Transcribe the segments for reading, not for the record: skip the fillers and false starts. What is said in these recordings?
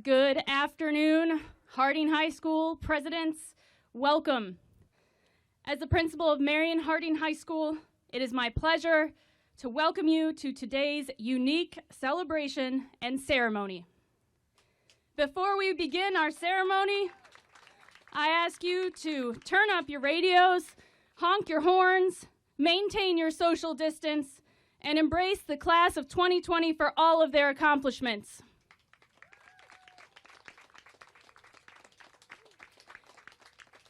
Good afternoon, Harding High School presidents. Welcome. As the principal of Marion Harding High School, it is my pleasure to welcome you to today's unique celebration and ceremony. Before we begin our ceremony, I ask you to turn up your radios, honk your horns, maintain your social distance, and embrace the class of 2020 for all of their accomplishments.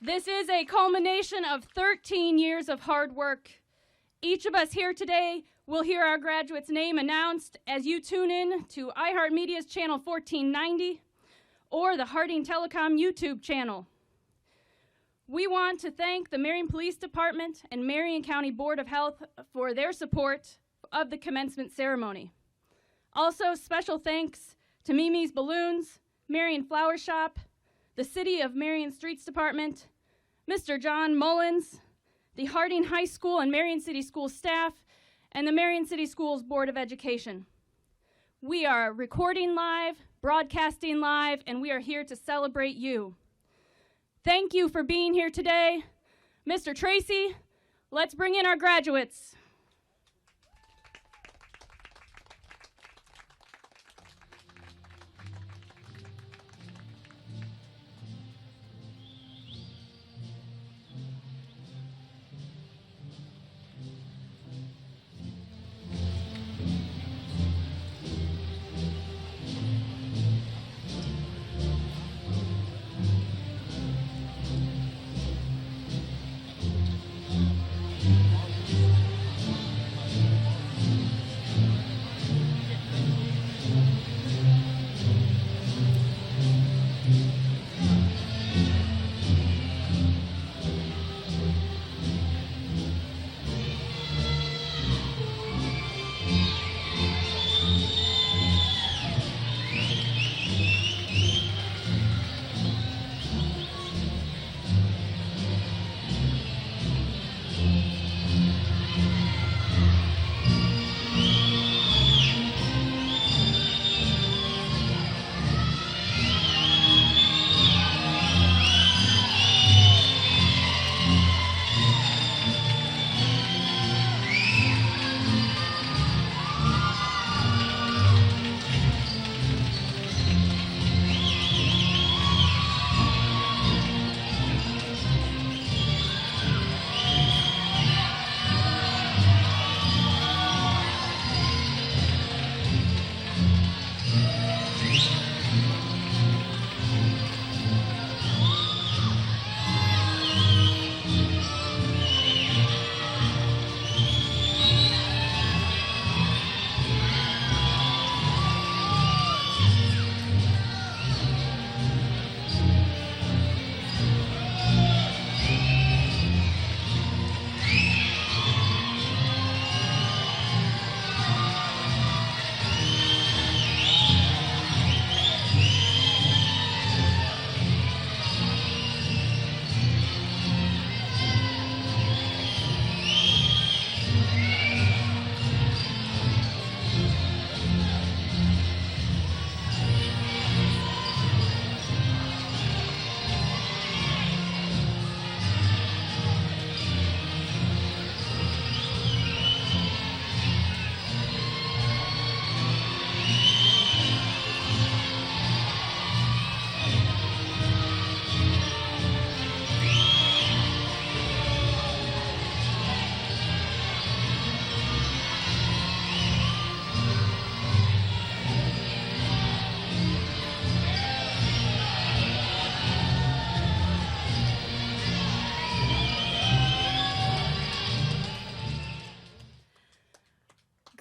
This is a culmination of 13 years of hard work. Each of us here today will hear our graduate's name announced as you tune in to iHeartMedia's channel 1490 or the Harding Telecom YouTube channel. We want to thank the Marion Police Department and Marion County Board of Health for their support of the commencement ceremony. Also, special thanks to Mimi's Balloons, Marion Flower Shop, the City of Marion Streets Department, Mr. John Mullins, the Harding High School and Marion City School staff, and the Marion City Schools Board of Education. We are recording live, broadcasting live, and we are here to celebrate you. Thank you for being here today. Mr. Tracy, let's bring in our graduates.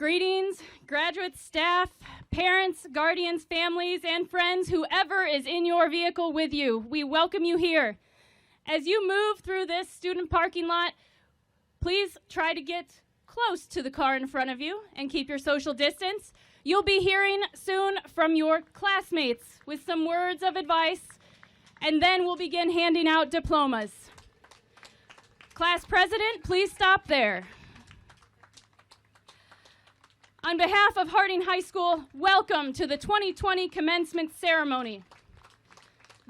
Greetings, graduates, staff, parents, guardians, families, and friends, whoever is in your vehicle with you. We welcome you here. As you move through this student parking lot, please try to get close to the car in front of you and keep your social distance. You'll be hearing soon from your classmates with some words of advice, and then we'll begin handing out diplomas. Class president, please stop there. On behalf of Harding High School, welcome to the 2020 commencement ceremony.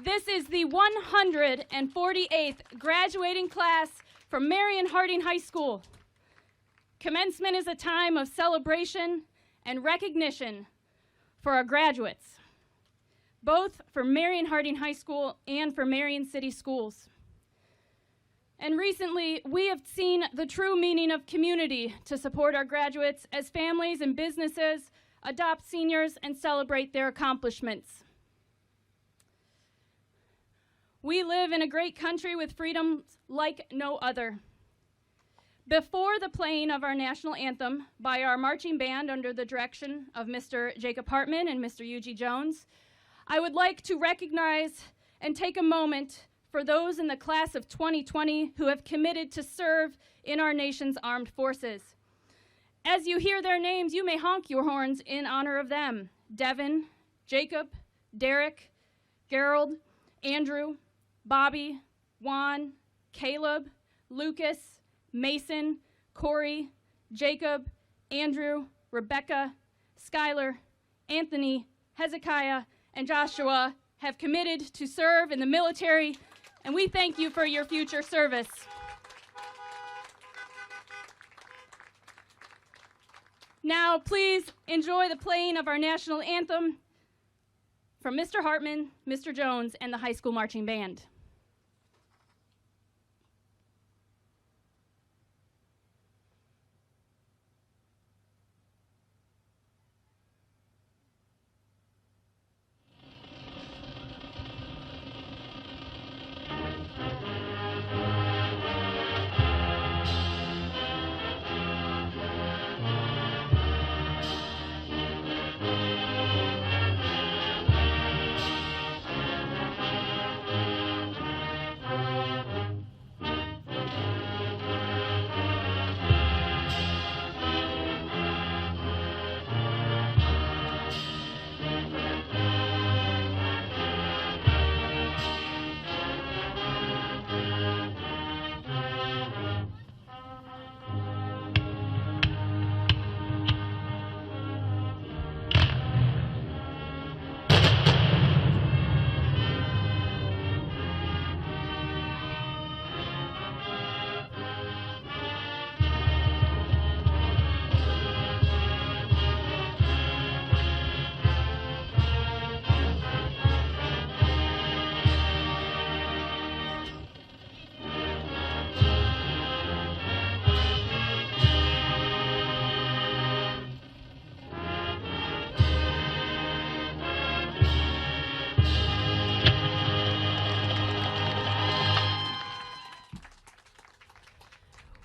This is the 148th graduating class from Marion Harding High School. Commencement is a time of celebration and recognition for our graduates, both for Marion Harding High School and for Marion City Schools. And recently, we have seen the true meaning of community to support our graduates as families and businesses adopt seniors and celebrate their accomplishments. We live in a great country with freedoms like no other. Before the playing of our national anthem by our marching band under the direction of Mr. Jacob Hartman and Mr. Eugene Jones, I would like to recognize and take a moment for those in the class of 2020 who have committed to serve in our nation's armed forces. As you hear their names, you may honk your horns in honor of them. Devin, Jacob, Derek, Gerald, Andrew, Bobby, Juan, Caleb, Lucas, Mason, Corey, Jacob, Andrew, Rebecca, Skylar, Anthony, Hezekiah, and Joshua have committed to serve in the military, and we thank you for your future service. Now, please enjoy the playing of our national anthem from Mr. Hartman, Mr. Jones, and the high school marching band.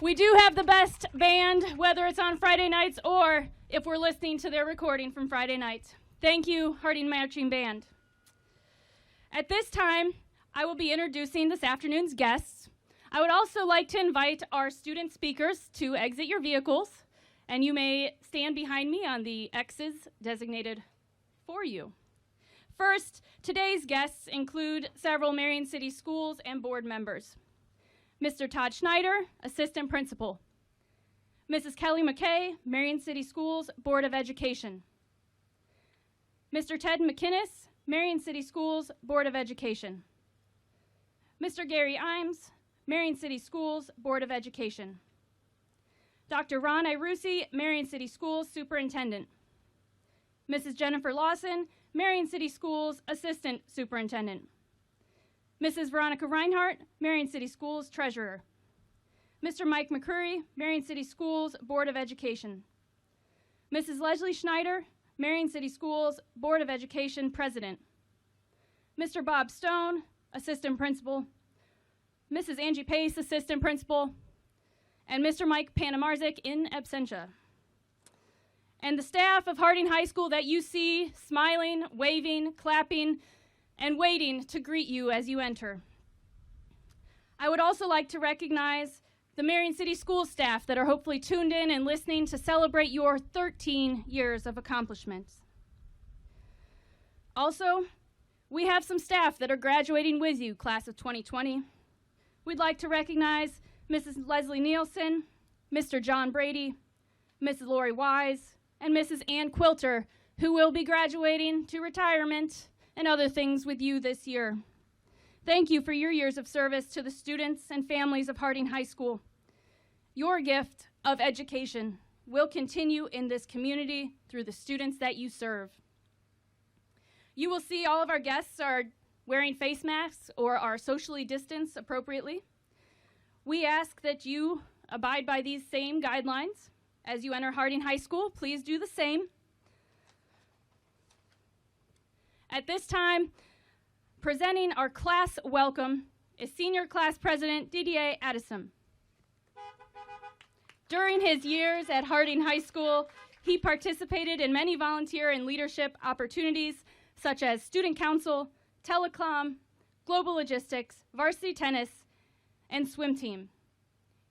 We do have the best band, whether it's on Friday nights or if we're listening to their recording from Friday night. Thank you, Harding Marching Band. At this time, I will be introducing this afternoon's guests. I would also like to invite our student speakers to exit your vehicles, and you may stand behind me on the X's designated for you. First, today's guests include several Marion City Schools and board members. Mr. Todd Schneider, Assistant Principal. Mrs. Kelly McKay, Marion City Schools Board of Education. Mr. Ted McInnes, Marion City Schools Board of Education. Mr. Gary Imes, Marion City Schools Board of Education. Dr. Ron Irusi, Marion City Schools Superintendent. Mrs. Jennifer Lawson, Marion City Schools Assistant Superintendent. Mrs. Veronica Reinhart, Marion City Schools Treasurer. Mr. Mike McCurry, Marion City Schools Board of Education. Mrs. Leslie Schneider, Marion City Schools Board of Education President. Mr. Bob Stone, Assistant Principal. Mrs. Angie Pace, Assistant Principal. And Mr. Mike Panamarzik in absentia. And the staff of Harding High School that you see smiling, waving, clapping, and waiting to greet you as you enter. I would also like to recognize the Marion City School staff that are hopefully tuned in and listening to celebrate your 13 years of accomplishments. Also, we have some staff that are graduating with you, class of 2020. We'd like to recognize Mrs. Leslie Nielsen, Mr. John Brady, Mrs. Lori Wise, and Mrs. Ann Quilter, who will be graduating to retirement and other things with you this year. Thank you for your years of service to the students and families of Harding High School. Your gift of education will continue in this community through the students that you serve. You will see all of our guests are wearing face masks or are socially distanced appropriately. We ask that you abide by these same guidelines. As you enter Harding High School, please do the same. At this time, presenting our class welcome is Senior Class President Didier Addison. During his years at Harding High School, he participated in many volunteer and leadership opportunities such as Student Council, Telecom, Global Logistics, Varsity Tennis, and Swim Team.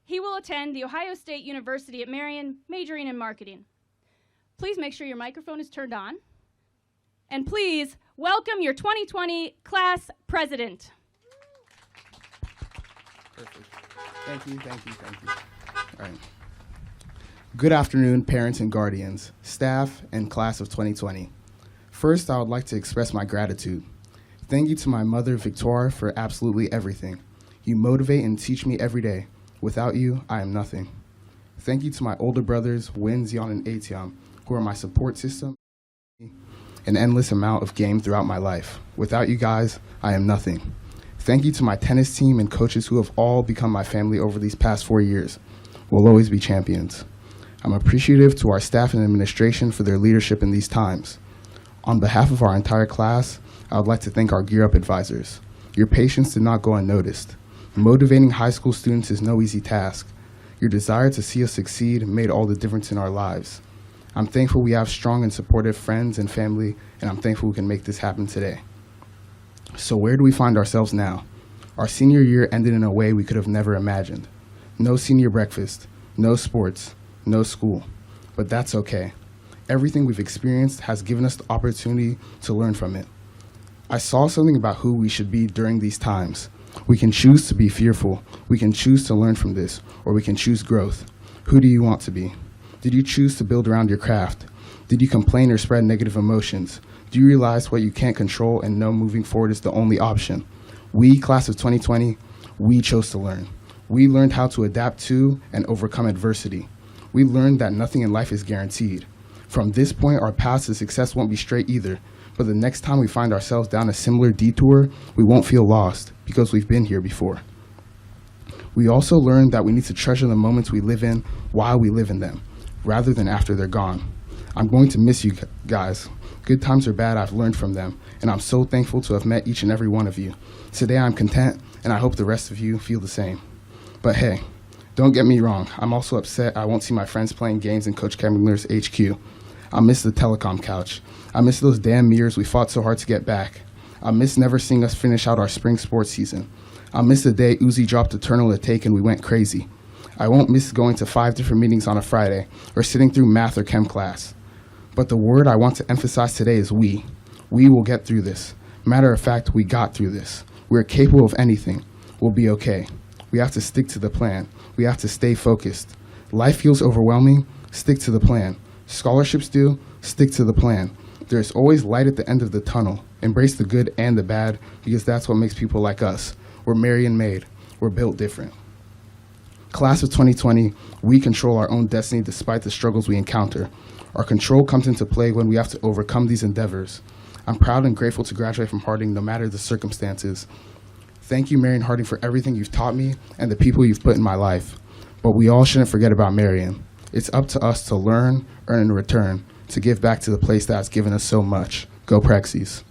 He will attend The Ohio State University at Marion, majoring in marketing. Please make sure your microphone is turned on. And please welcome your 2020 class president. Perfect. Thank you. All right. Good afternoon, parents and guardians, staff, and class of 2020. First, I would like to express my gratitude. Thank you to my mother, Victoire, for absolutely everything. You motivate and teach me every day. Without you, I am nothing. Thank you to my older brothers, Win, Zion, and Atiam, who are my support system, an endless amount of game throughout my life. Without you guys, I am nothing. Thank you to my tennis team and coaches who have all become my family over these past 4 years. We'll always be champions. I'm appreciative to our staff and administration for their leadership in these times. On behalf of our entire class, I would like to thank our Gear Up advisors. Your patience did not go unnoticed. Motivating high school students is no easy task. Your desire to see us succeed made all the difference in our lives. I'm thankful we have strong and supportive friends and family, and I'm thankful we can make this happen today. So where do we find ourselves now? Our senior year ended in a way we could have never imagined. No senior breakfast, no sports, no school, but that's okay. Everything we've experienced has given us the opportunity to learn from it. I saw something about who we should be during these times. We can choose to be fearful, we can choose to learn from this, or we can choose growth. Who do you want to be? Did you choose to build around your craft? Did you complain or spread negative emotions? Do you realize what you can't control and know moving forward is the only option? We, class of 2020, we chose to learn. We learned how to adapt to and overcome adversity. We learned that nothing in life is guaranteed. From this point, our path to success won't be straight either, but the next time we find ourselves down a similar detour, we won't feel lost because we've been here before. We also learned that we need to treasure the moments we live in while we live in them, rather than after they're gone. I'm going to miss you guys. Good times or bad, I've learned from them, and I'm so thankful to have met each and every one of you. Today I'm content, and I hope the rest of you feel the same. But hey, don't get me wrong, I'm also upset I won't see my friends playing games in Coach Kemmler's HQ. I miss the telecom couch. I miss those damn mirrors we fought so hard to get back. I miss never seeing us finish out our spring sports season. I miss the day Uzi dropped a turtle to take and we went crazy. I won't miss going to 5 different meetings on a Friday or sitting through math or chem class. But the word I want to emphasize today is we. We will get through this. Matter of fact, we got through this. We're capable of anything. We'll be okay. We have to stick to the plan. We have to stay focused. Life feels overwhelming. Stick to the plan. Scholarships do. Stick to the plan. There's always light at the end of the tunnel. Embrace the good and the bad because that's what makes people like us. We're Marion made. We're built different. Class of 2020, we control our own destiny despite the struggles we encounter. Our control comes into play when we have to overcome these endeavors. I'm proud and grateful to graduate from Harding no matter the circumstances. Thank you, Marion Harding, for everything you've taught me and the people you've put in my life. But we all shouldn't forget about Marion. It's up to us to learn, earn, and return, to give back to the place that has given us so much. Go Prexies.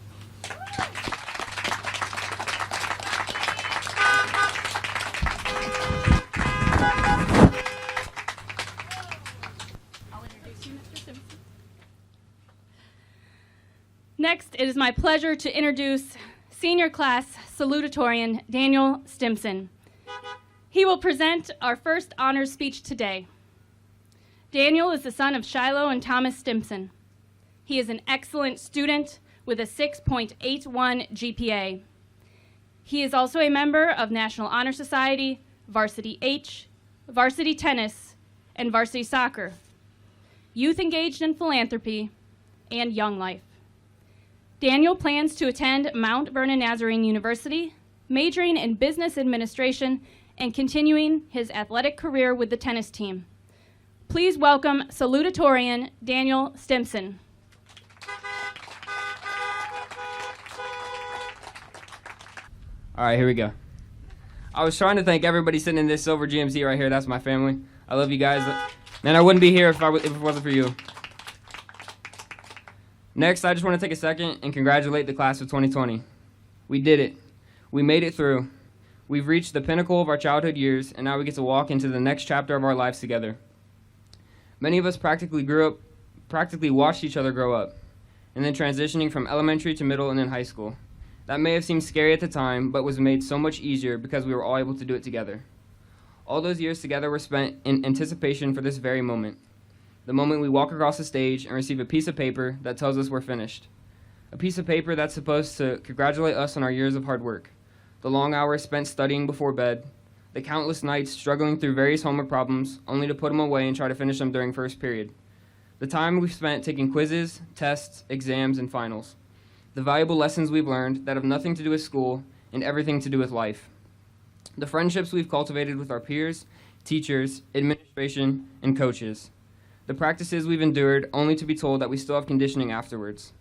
Next, it is my pleasure to introduce Senior Class Salutatorian Daniel Stimson. He will present our first honors speech today. Daniel is the son of Shiloh and Thomas Stimson. He is an excellent student with a 6.81 GPA. He is also a member of National Honor Society, Varsity H, Varsity Tennis, and Varsity Soccer. youth engaged in philanthropy, and young life. Daniel plans to attend Mount Vernon Nazarene University, majoring in business administration and continuing his athletic career with the tennis team. Please welcome Salutatorian Daniel Stimson. All right, here we go. I was trying to thank everybody sitting in this silver GMC right here. That's my family. I love you guys. Man, I wouldn't be here if it wasn't for you. Next, I just want to take a second and congratulate the class of 2020. We did it. We made it through. We've reached the pinnacle of our childhood years, and now we get to walk into the next chapter of our lives together. Many of us practically watched each other grow up, and then transitioning from elementary to middle and then high school. That may have seemed scary at the time, but was made so much easier because we were all able to do it together. All those years together were spent in anticipation for this very moment. The moment we walk across the stage and receive a piece of paper that tells us we're finished. A piece of paper that's supposed to congratulate us on our years of hard work. The long hours spent studying before bed. The countless nights struggling through various homework problems, only to put them away and try to finish them during first period. The time we've spent taking quizzes, tests, exams, and finals. The valuable lessons we've learned that have nothing to do with school and everything to do with life. The friendships we've cultivated with our peers, teachers, administration, and coaches. The practices we've endured only to be told that we still have conditioning afterwards.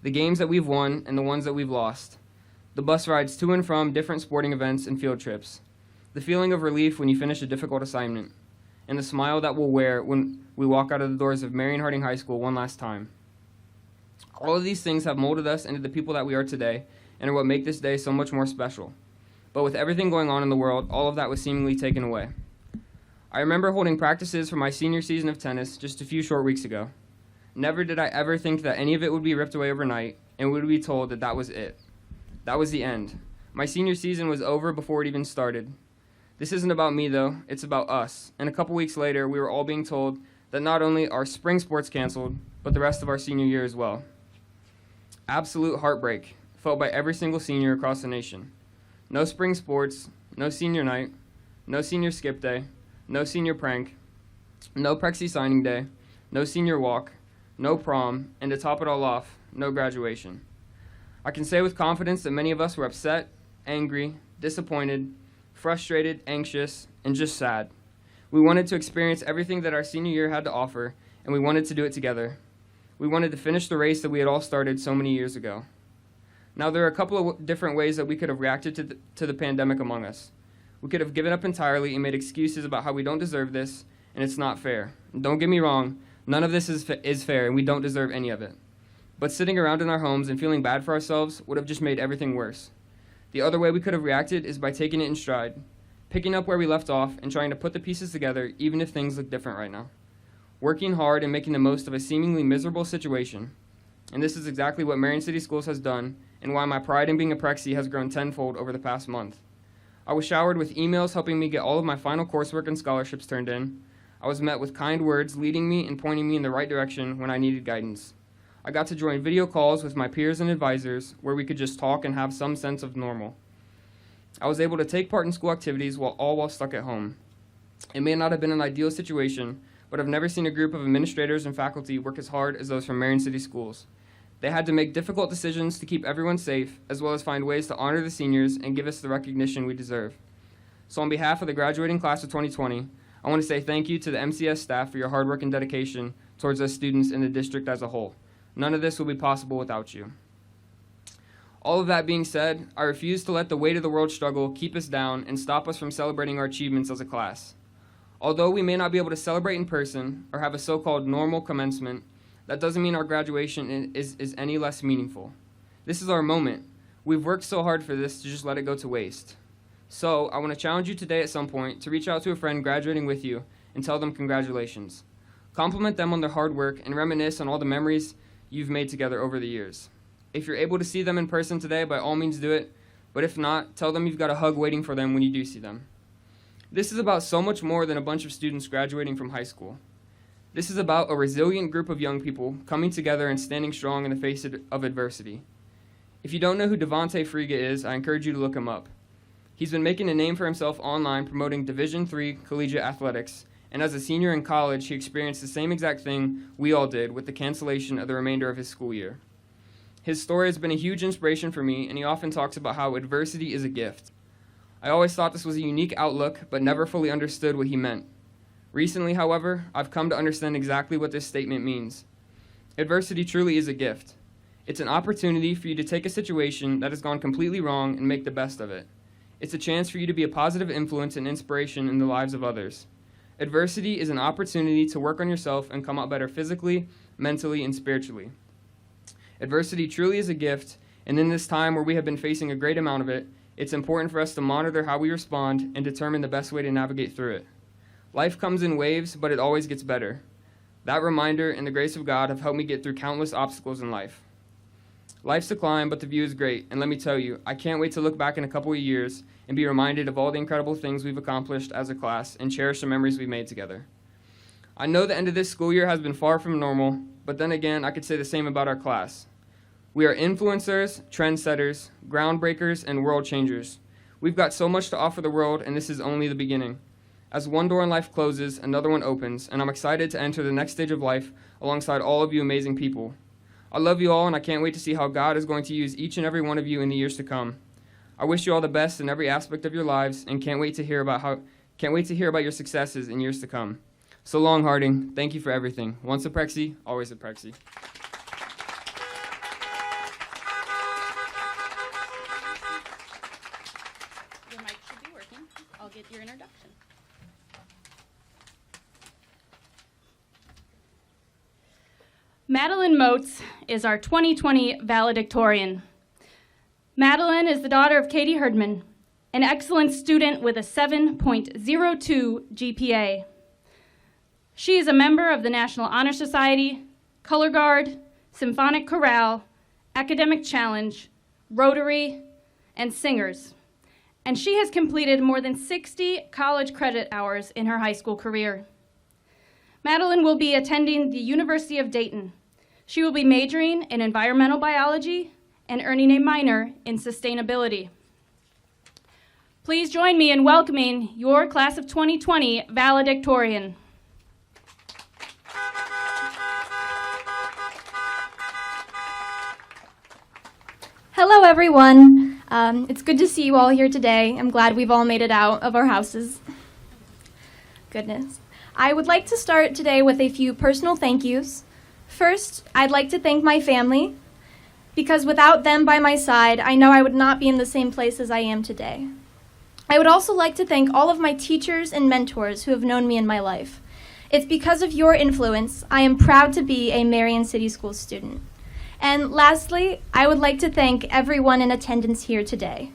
The games that we've won and the ones that we've lost. The bus rides to and from different sporting events and field trips. The feeling of relief when you finish a difficult assignment. And the smile that we'll wear when we walk out of the doors of Marion Harding High School one last time. All of these things have molded us into the people that we are today and are what make this day so much more special. But with everything going on in the world, all of that was seemingly taken away. I remember holding practices for my senior season of tennis just a few short weeks ago. Never did I ever think that any of it would be ripped away overnight and we would be told that that was it. That was the end. My senior season was over before it even started. This isn't about me though, it's about us. And a couple weeks later, we were all being told that not only are spring sports canceled, but the rest of our senior year as well. Absolute heartbreak felt by every single senior across the nation. No spring sports, no senior night, no senior skip day, no senior prank, no Prexy signing day, no senior walk, no prom, and to top it all off, no graduation. I can say with confidence that many of us were upset, angry, disappointed, frustrated, anxious, and just sad. We wanted to experience everything that our senior year had to offer, and we wanted to do it together. We wanted to finish the race that we had all started so many years ago. Now, there are a couple of different ways that we could have reacted to the pandemic among us. We could have given up entirely and made excuses about how we don't deserve this, and it's not fair. And don't get me wrong, none of this is fair, and we don't deserve any of it. But sitting around in our homes and feeling bad for ourselves would have just made everything worse. The other way we could have reacted is by taking it in stride, picking up where we left off and trying to put the pieces together even if things look different right now. Working hard and making the most of a seemingly miserable situation. And this is exactly what Marion City Schools has done and why my pride in being a Prexy has grown tenfold over the past month. I was showered with emails helping me get all of my final coursework and scholarships turned in. I was met with kind words leading me and pointing me in the right direction when I needed guidance. I got to join video calls with my peers and advisors where we could just talk and have some sense of normal. I was able to take part in school activities while stuck at home. It may not have been an ideal situation, but I've never seen a group of administrators and faculty work as hard as those from Marion City Schools. They had to make difficult decisions to keep everyone safe, as well as find ways to honor the seniors and give us the recognition we deserve. So on behalf of the graduating class of 2020, I want to say thank you to the MCS staff for your hard work and dedication towards us students in the district as a whole. None of this will be possible without you. All of that being said, I refuse to let the weight of the world struggle keep us down and stop us from celebrating our achievements as a class. Although we may not be able to celebrate in person or have a so-called normal commencement, that doesn't mean our graduation is any less meaningful. This is our moment. We've worked so hard for this to just let it go to waste. So I want to challenge you today at some point to reach out to a friend graduating with you and tell them congratulations. Compliment them on their hard work and reminisce on all the memories you've made together over the years. If you're able to see them in person today, by all means do it, but if not, tell them you've got a hug waiting for them when you do see them. This is about so much more than a bunch of students graduating from high school. This is about a resilient group of young people coming together and standing strong in the face of adversity. If you don't know who Devontae Friga is, I encourage you to look him up. He's been making a name for himself online promoting Division III collegiate athletics and as a senior in college, he experienced the same exact thing we all did with the cancellation of the remainder of his school year. His story has been a huge inspiration for me, and he often talks about how adversity is a gift. I always thought this was a unique outlook, but never fully understood what he meant. Recently, however, I've come to understand exactly what this statement means. Adversity truly is a gift. It's an opportunity for you to take a situation that has gone completely wrong and make the best of it. It's a chance for you to be a positive influence and inspiration in the lives of others. Adversity is an opportunity to work on yourself and come out better physically, mentally, and spiritually. Adversity truly is a gift, and in this time where we have been facing a great amount of it, it's important for us to monitor how we respond and determine the best way to navigate through it. Life comes in waves, but it always gets better. That reminder and the grace of God have helped me get through countless obstacles in life. Life's a climb, but the view is great, and let me tell you, I can't wait to look back in a couple of years and be reminded of all the incredible things we've accomplished as a class and cherish the memories we've made together. I know the end of this school year has been far from normal, but then again, I could say the same about our class. We are influencers, trendsetters, groundbreakers, and world changers. We've got so much to offer the world, and this is only the beginning. As one door in life closes, another one opens, and I'm excited to enter the next stage of life alongside all of you amazing people. I love you all, and I can't wait to see how God is going to use each and every one of you in the years to come. I wish you all the best in every aspect of your lives, and can't wait to hear about your successes in years to come. So long, Harding. Thank you for everything. Once a Prexy, always a Prexy. Your mic should be working. I'll get your introduction. Madeline Moats is our 2020 Valedictorian. Madeline is the daughter of Katie Herdman, an excellent student with a 7.02 GPA. She is a member of the National Honor Society, Color Guard, Symphonic Chorale, Academic Challenge, Rotary, and Singers. And she has completed more than 60 college credit hours in her high school career. Madeline will be attending the University of Dayton. She will be majoring in environmental biology and earning a minor in sustainability. Please join me in welcoming your class of 2020 valedictorian. Hello, everyone. It's good to see you all here today. I'm glad we've all made it out of our houses. Goodness. I would like to start today with a few personal thank yous. First, I'd like to thank my family, because without them by my side, I know I would not be in the same place as I am today. I would also like to thank all of my teachers and mentors who have known me in my life. It's because of your influence I am proud to be a Marion City Schools student. And lastly, I would like to thank everyone in attendance here today.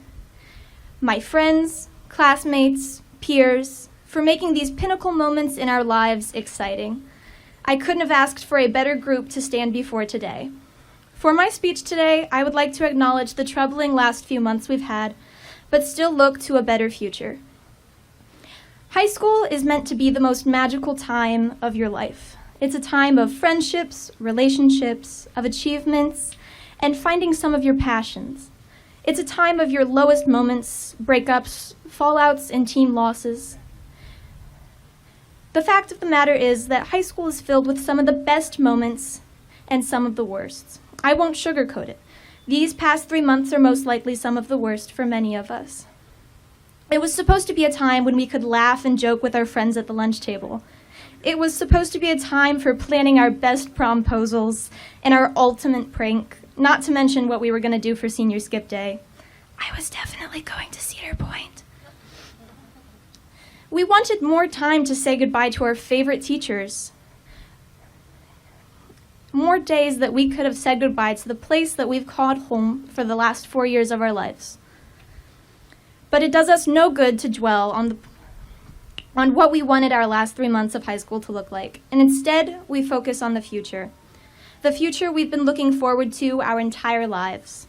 My friends, classmates, peers, for making these pinnacle moments in our lives exciting. I couldn't have asked for a better group to stand before today. For my speech today, I would like to acknowledge the troubling last few months we've had, but still look to a better future. High school is meant to be the most magical time of your life. It's a time of friendships, relationships, of achievements, and finding some of your passions. It's a time of your lowest moments, breakups, fallouts, and team losses. The fact of the matter is that high school is filled with some of the best moments and some of the worst. I won't sugarcoat it. These past 3 months are most likely some of the worst for many of us. It was supposed to be a time when we could laugh and joke with our friends at the lunch table. It was supposed to be a time for planning our best promposals and our ultimate prank, not to mention what we were going to do for senior skip day. I was definitely going to Cedar Point. We wanted more time to say goodbye to our favorite teachers. More days that we could have said goodbye to the place that we've called home for the last 4 years of our lives. But it does us no good to dwell on what we wanted our last 3 months of high school to look like, and instead we focus on the future. The future we've been looking forward to our entire lives.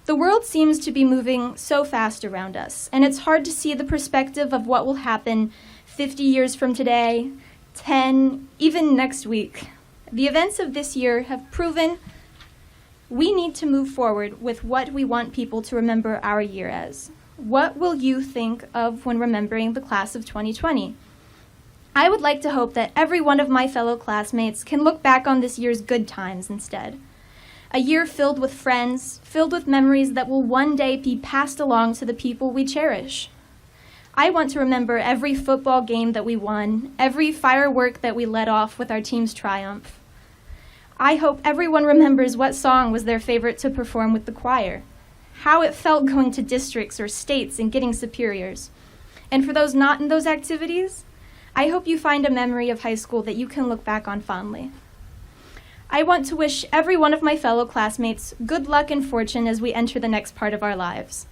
The world seems to be moving so fast around us, and it's hard to see the perspective of what will happen 50 years from today, 10, even next week. The events of this year have proven we need to move forward with what we want people to remember our year as. What will you think of when remembering the class of 2020? I would like to hope that every one of my fellow classmates can look back on this year's good times instead. A year filled with friends, filled with memories that will one day be passed along to the people we cherish. I want to remember every football game that we won, every firework that we let off with our team's triumph. I hope everyone remembers what song was their favorite to perform with the choir, how it felt going to districts or states and getting superiors. And for those not in those activities, I hope you find a memory of high school that you can look back on fondly. I want to wish every one of my fellow classmates good luck and fortune as we enter the next part of our lives.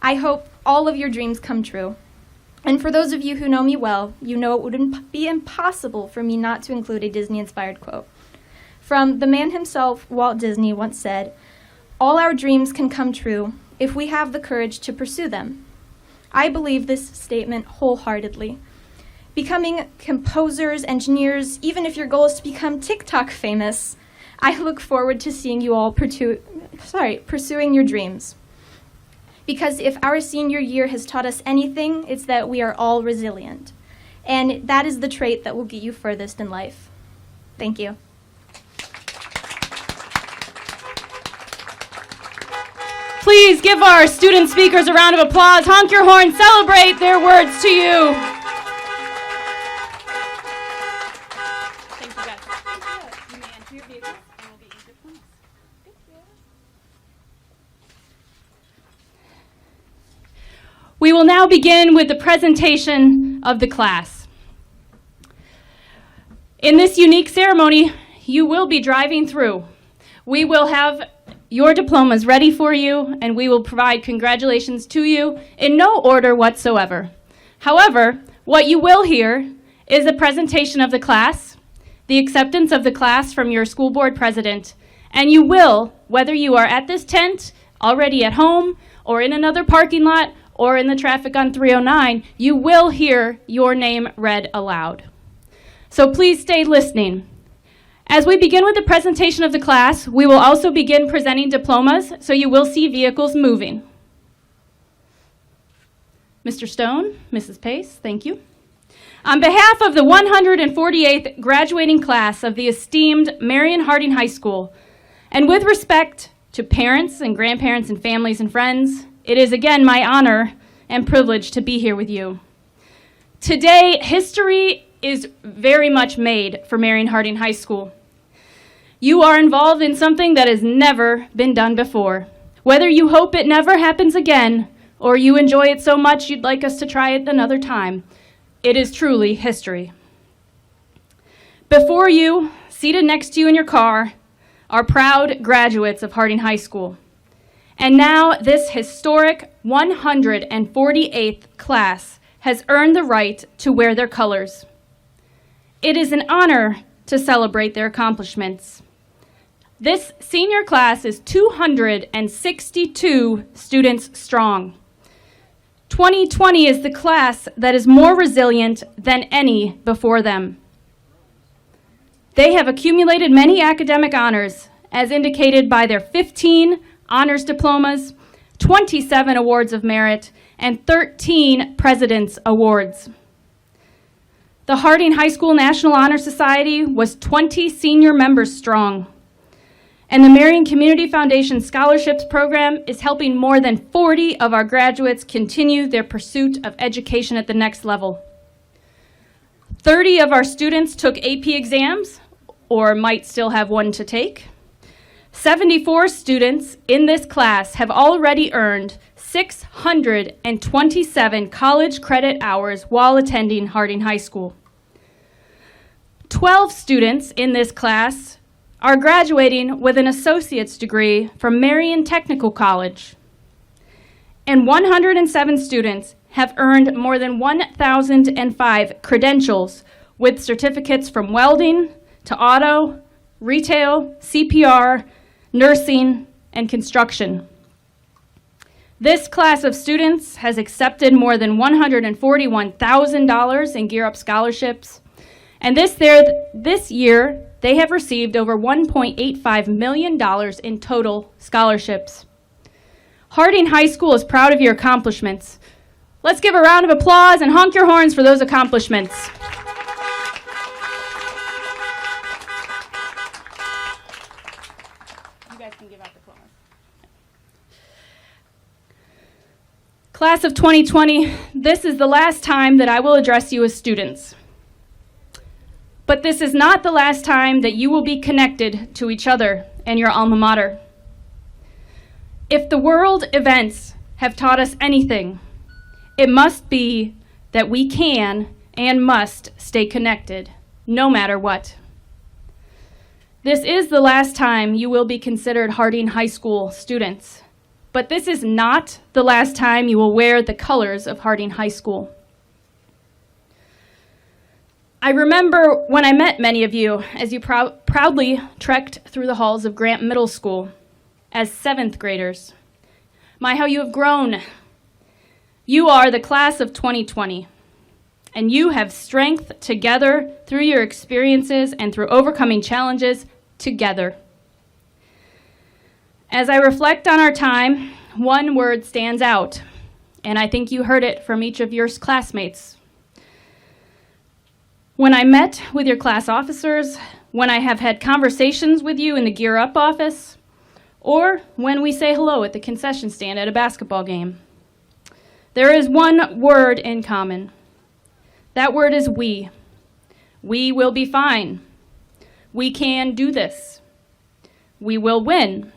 I hope all of your dreams come true. And for those of you who know me well, you know it would be impossible for me not to include a Disney-inspired quote. From the man himself, Walt Disney, once said, "All our dreams can come true if we have the courage to pursue them." I believe this statement wholeheartedly. Becoming composers, engineers, even if your goal is to become TikTok famous, I look forward to seeing you all pursuing your dreams. Because if our senior year has taught us anything, it's that we are all resilient. And that is the trait that will get you furthest in life. Thank you. Please give our student speakers a round of applause. Honk your horn, celebrate their words to you. Thank you, guys. You may enter your vehicle and we'll get you diplomas. Thank you. We will now begin with the presentation of the class. In this unique ceremony, you will be driving through. We will have your diplomas ready for you, and we will provide congratulations to you in no order whatsoever. However, what you will hear is a presentation of the class, the acceptance of the class from your school board president, and you will, whether you are at this tent, already at home, or in another parking lot, or in the traffic on 309, you will hear your name read aloud. So please stay listening. As we begin with the presentation of the class, we will also begin presenting diplomas, so you will see vehicles moving. Mr. Stone, Mrs. Pace, thank you. On behalf of the 148th graduating class of the esteemed Marion Harding High School, and with respect to parents and grandparents and families and friends, it is again my honor and privilege to be here with you. Today, history is very much made for Marion Harding High School. You are involved in something that has never been done before. Whether you hope it never happens again, or you enjoy it so much you'd like us to try it another time, it is truly history. Before you, seated next to you in your car, are proud graduates of Harding High School. And now this historic 148th class has earned the right to wear their colors. It is an honor to celebrate their accomplishments. This senior class is 262 students strong. 2020 is the class that is more resilient than any before them. They have accumulated many academic honors, as indicated by their 15 honors diplomas, 27 awards of merit, and 13 President's Awards. The Harding High School National Honor Society was 20 senior members strong. And the Marion Community Foundation Scholarships Program is helping more than 40 of our graduates continue their pursuit of education at the next level. 30 of our students took AP exams, or might still have one to take. 74 students in this class have already earned 627 college credit hours while attending Harding High School. 12 students in this class are graduating with an associate's degree from Marion Technical College. And 107 students have earned more than 1,005 credentials with certificates from welding to auto, retail, CPR, nursing, and construction. This class of students has accepted more than $141,000 in Gear Up scholarships, and this year, they have received over $1.85 million in total scholarships. Harding High School is proud of your accomplishments. Let's give a round of applause and honk your horns for those accomplishments. Class of 2020, this is the last time that I will address you as students. But this is not the last time that you will be connected to each other and your alma mater. If the world events have taught us anything, it must be that we can and must stay connected, no matter what. This is the last time you will be considered Harding High School students, but this is not the last time you will wear the colors of Harding High School. I remember when I met many of you as you proudly trekked through the halls of Grant Middle School as 7th graders. My, how you have grown. You are the class of 2020, and you have strength together through your experiences and through overcoming challenges together. As I reflect on our time, one word stands out, and I think you heard it from each of your classmates. When I met with your class officers, when I have had conversations with you in the Gear Up office, or when we say hello at the concession stand at a basketball game, there is one word in common. That word is we. We will be fine. We can do this. We will win.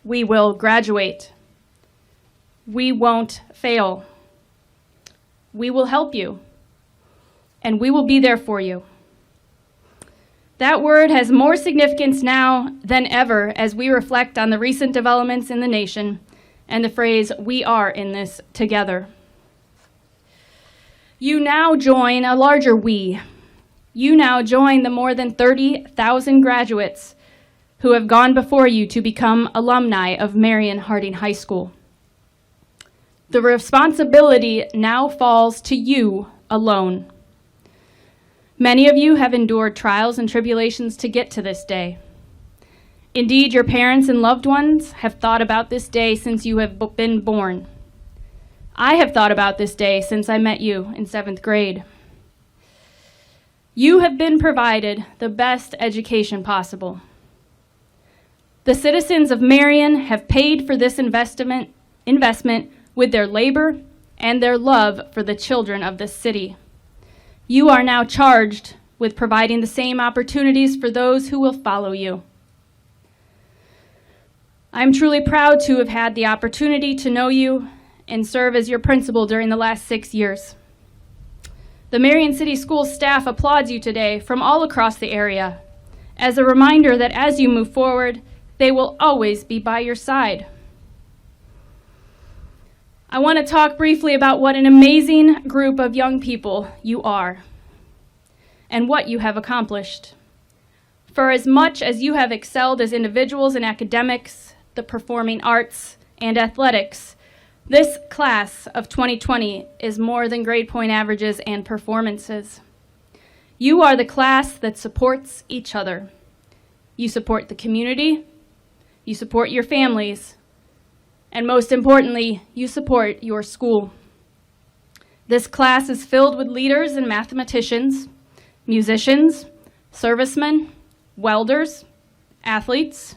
We will graduate. We won't fail. We will help you. And we will be there for you. That word has more significance now than ever as we reflect on the recent developments in the nation and the phrase, we are in this together. You now join a larger we. You now join the more than 30,000 graduates who have gone before you to become alumni of Marion Harding High School. The responsibility now falls to you alone. Many of you have endured trials and tribulations to get to this day. Indeed, your parents and loved ones have thought about this day since you have been born. I have thought about this day since I met you in 7th grade. You have been provided the best education possible. The citizens of Marion have paid for this investment with their labor and their love for the children of this city. You are now charged with providing the same opportunities for those who will follow you. I'm truly proud to have had the opportunity to know you and serve as your principal during the last 6 years. The Marion City Schools staff applauds you today from all across the area as a reminder that as you move forward, they will always be by your side. I want to talk briefly about what an amazing group of young people you are and what you have accomplished. For as much as you have excelled as individuals in academics, the performing arts, and athletics, this class of 2020 is more than grade point averages and performances. You are the class that supports each other. You support the community, you support your families, and most importantly, you support your school. This class is filled with leaders and mathematicians, musicians, servicemen, welders, athletes,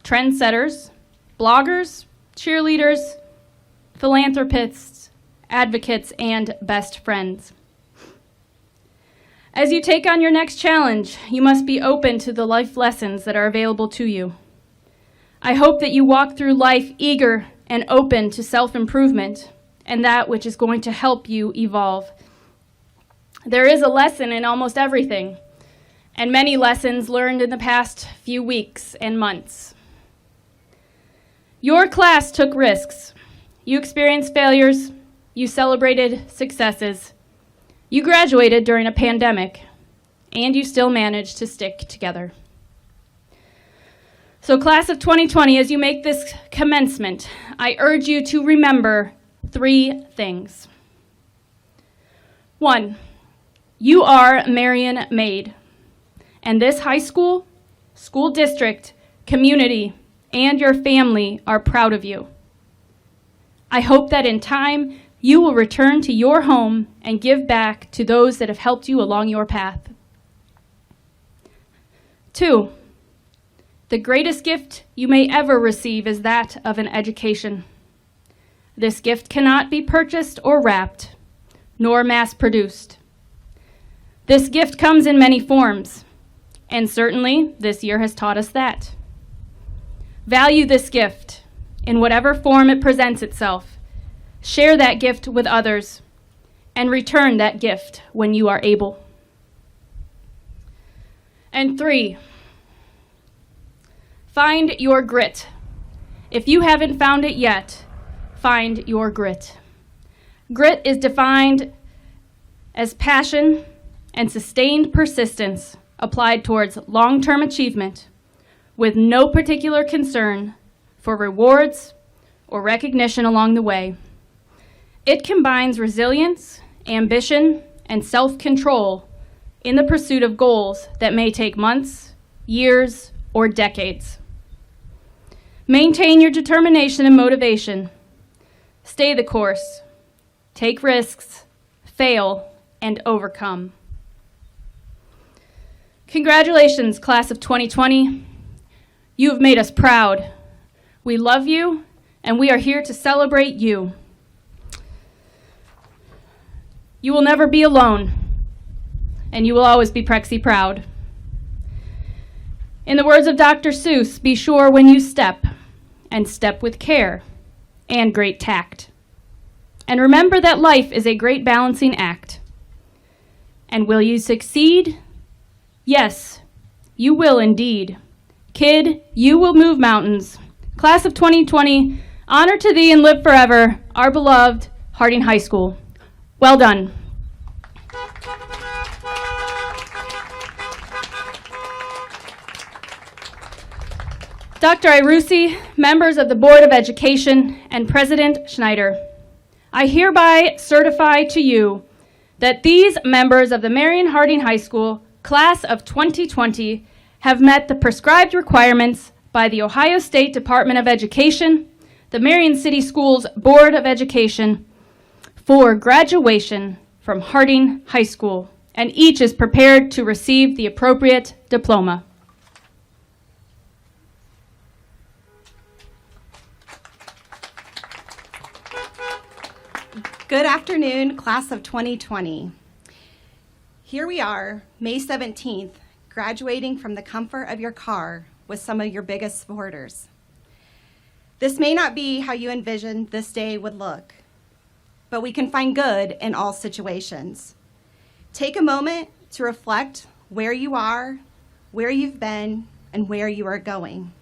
trendsetters, bloggers, cheerleaders, philanthropists, advocates, and best friends. As you take on your next challenge, you must be open to the life lessons that are available to you. I hope that you walk through life eager and open to self-improvement and that which is going to help you evolve. There is a lesson in almost everything, and many lessons learned in the past few weeks and months. Your class took risks. You experienced failures. You celebrated successes. You graduated during a pandemic, and you still managed to stick together. So class of 2020, as you make this commencement, I urge you to remember 3 things. 1, you are Marion made, and this high school, school district, community, and your family are proud of you. I hope that in time, you will return to your home and give back to those that have helped you along your path. 2, the greatest gift you may ever receive is that of an education. This gift cannot be purchased or wrapped, nor mass-produced. This gift comes in many forms, and certainly this year has taught us that. Value this gift in whatever form it presents itself. Share that gift with others, and return that gift when you are able. And 3, find your grit. If you haven't found it yet, find your grit. Grit is defined as passion and sustained persistence applied towards long-term achievement with no particular concern for rewards or recognition along the way. It combines resilience, ambition, and self-control in the pursuit of goals that may take months, years, or decades. Maintain your determination and motivation. Stay the course. Take risks, fail, and overcome. Congratulations, class of 2020. You have made us proud. We love you, and we are here to celebrate you. You will never be alone, and you will always be Prexy proud. In the words of Dr. Seuss, be sure when you step, and step with care and great tact. And remember that life is a great balancing act. And will you succeed? Yes, you will indeed. Kid, you will move mountains. Class of 2020, honor to thee and live forever, our beloved Harding High School. Well done. Dr. Irusi, members of the Board of Education, and President Schneider, I hereby certify to you that these members of the Marion Harding High School Class of 2020 have met the prescribed requirements by the Ohio State Department of Education, the Marion City Schools Board of Education, for graduation from Harding High School, and each is prepared to receive the appropriate diploma. Good afternoon, class of 2020. Here we are, May 17th, graduating from the comfort of your car with some of your biggest supporters. This may not be how you envisioned this day would look, but we can find good in all situations. Take a moment to reflect where you are, where you've been, and where you are going.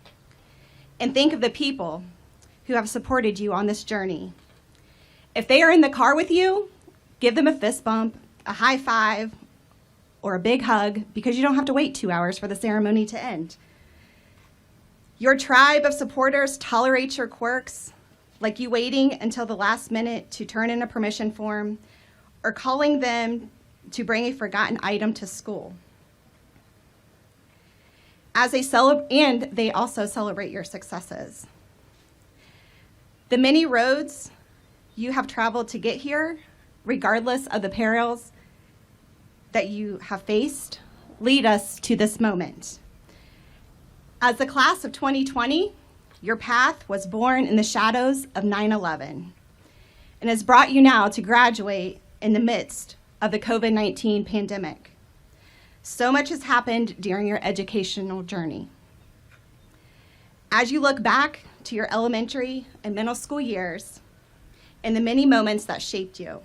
And think of the people who have supported you on this journey. If they are in the car with you, give them a fist bump, a high five, or a big hug, because you don't have to wait 2 hours for the ceremony to end. Your tribe of supporters tolerates your quirks, like you waiting until the last minute to turn in a permission form, or calling them to bring a forgotten item to school. And they also celebrate your successes. The many roads you have traveled to get here, regardless of the perils that you have faced, lead us to this moment. As the class of 2020, your path was born in the shadows of 9/11 and has brought you now to graduate in the midst of the COVID-19 pandemic. So much has happened during your educational journey. As you look back to your elementary and middle school years and the many moments that shaped you,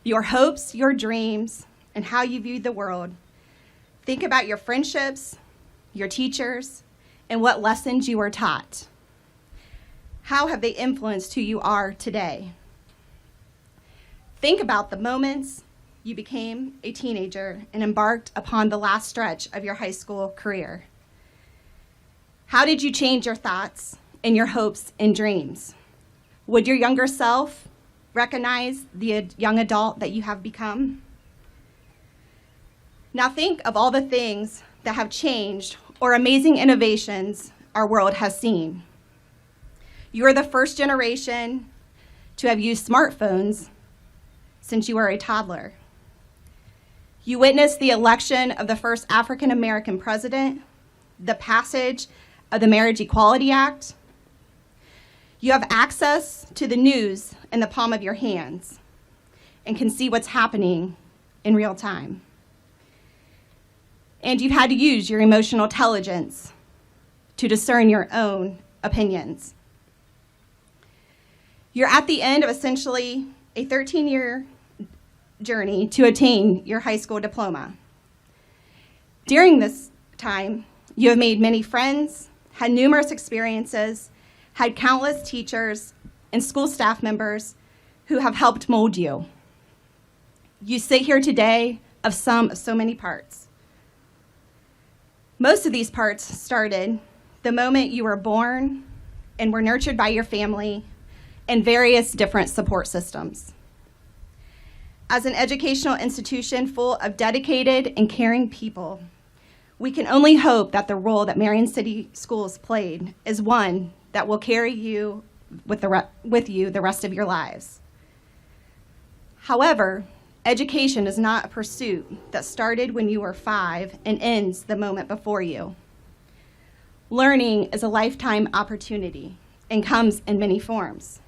your hopes, your dreams, and how you viewed the world, think about your friendships, your teachers, and what lessons you were taught. How have they influenced who you are today? Think about the moments you became a teenager and embarked upon the last stretch of your high school career. How did you change your thoughts and your hopes and dreams? Would your younger self recognize the young adult that you have become? Now think of all the things that have changed or amazing innovations our world has seen. You are the first generation to have used smartphones since you were a toddler. You witnessed the election of the first African American president, the passage of the Marriage Equality Act. You have access to the news in the palm of your hands and can see what's happening in real time. And you've had to use your emotional intelligence to discern your own opinions. You're at the end of essentially a 13-year journey to attain your high school diploma. During this time, you have made many friends, had numerous experiences, had countless teachers and school staff members who have helped mold you. You sit here today of so many parts. Most of these parts started the moment you were born and were nurtured by your family and various different support systems. As an educational institution full of dedicated and caring people, we can only hope that the role that Marion City Schools played is one that will carry you with you the rest of your lives. However, education is not a pursuit that started when you were 5 and ends the moment before you. Learning is a lifetime opportunity and comes in many forms.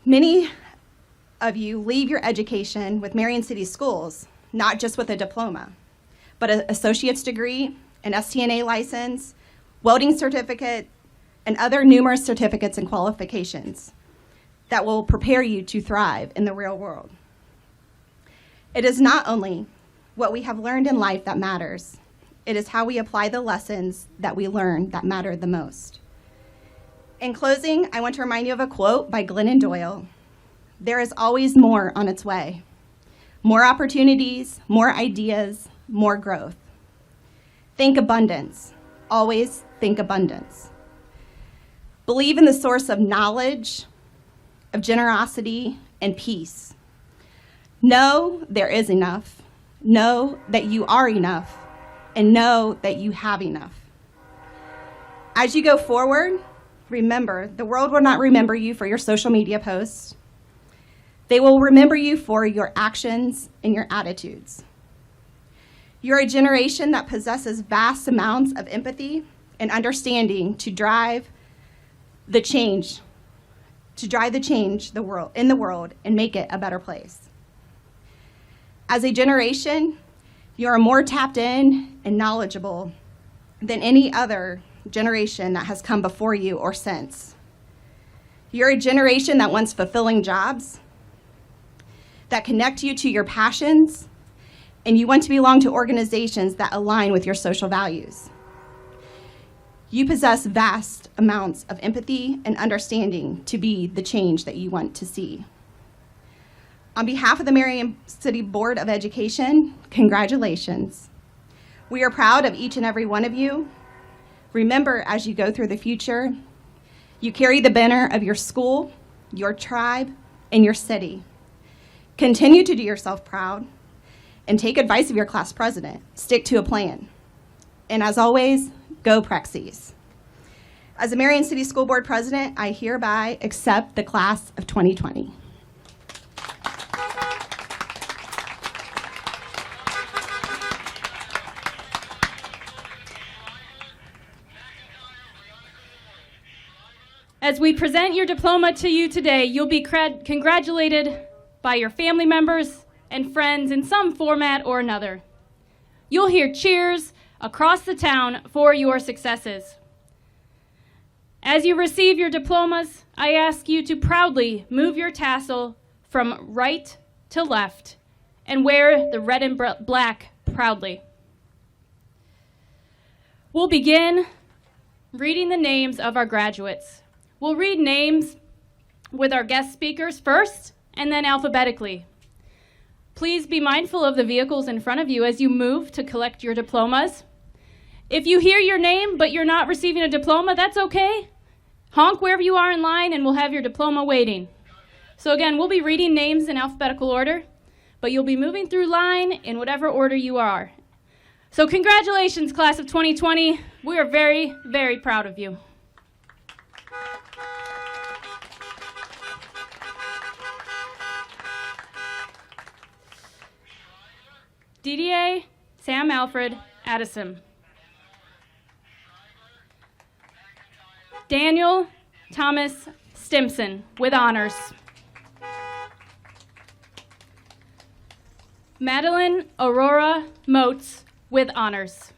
Many of you leave your education with Marion City Schools, not just with a diploma, but an associate's degree, an STNA license, welding certificate, and other numerous certificates and qualifications that will prepare you to thrive in the real world. It is not only what we have learned in life that matters, it is how we apply the lessons that we learn that matter the most. In closing, I want to remind you of a quote by Glennon Doyle. There is always more on its way. More opportunities, more ideas, more growth. Think abundance. Always think abundance. Believe in the source of knowledge, of generosity, and peace. Know there is enough. Know that you are enough. And know that you have enough. As you go forward, remember, the world will not remember you for your social media posts. They will remember you for your actions and your attitudes. You're a generation that possesses vast amounts of empathy and understanding to drive the change in the world and make it a better place. As a generation, you are more tapped in and knowledgeable than any other generation that has come before you or since. You're a generation that wants fulfilling jobs, that connect you to your passions, and you want to belong to organizations that align with your social values. You possess vast amounts of empathy and understanding to be the change that you want to see. On behalf of the Marion City Board of Education, congratulations. We are proud of each and every one of you. Remember, as you go through the future, you carry the banner of your school, your tribe, and your city. Continue to do yourself proud and take advice of your class president. Stick to a plan. And as always, go Prexies. As a Marion City School Board President, I hereby accept the class of 2020. As we present your diploma to you today, you'll be congratulated by your family members and friends in some format or another. You'll hear cheers across the town for your successes. As you receive your diplomas, I ask you to proudly move your tassel from right to left and wear the red and black proudly. We'll begin reading the names of our graduates. We'll read names with our guest speakers first and then alphabetically. Please be mindful of the vehicles in front of you as you move to collect your diplomas. If you hear your name but you're not receiving a diploma, that's okay. Honk wherever you are in line and we'll have your diploma waiting. So again, we'll be reading names in alphabetical order, but you'll be moving through line in whatever order you are. So congratulations, class of 2020. We are very, very proud of you. DDA Sam Alfred Addison. Daniel Thomas Stimson with honors. Madeline Aurora Motes with honors.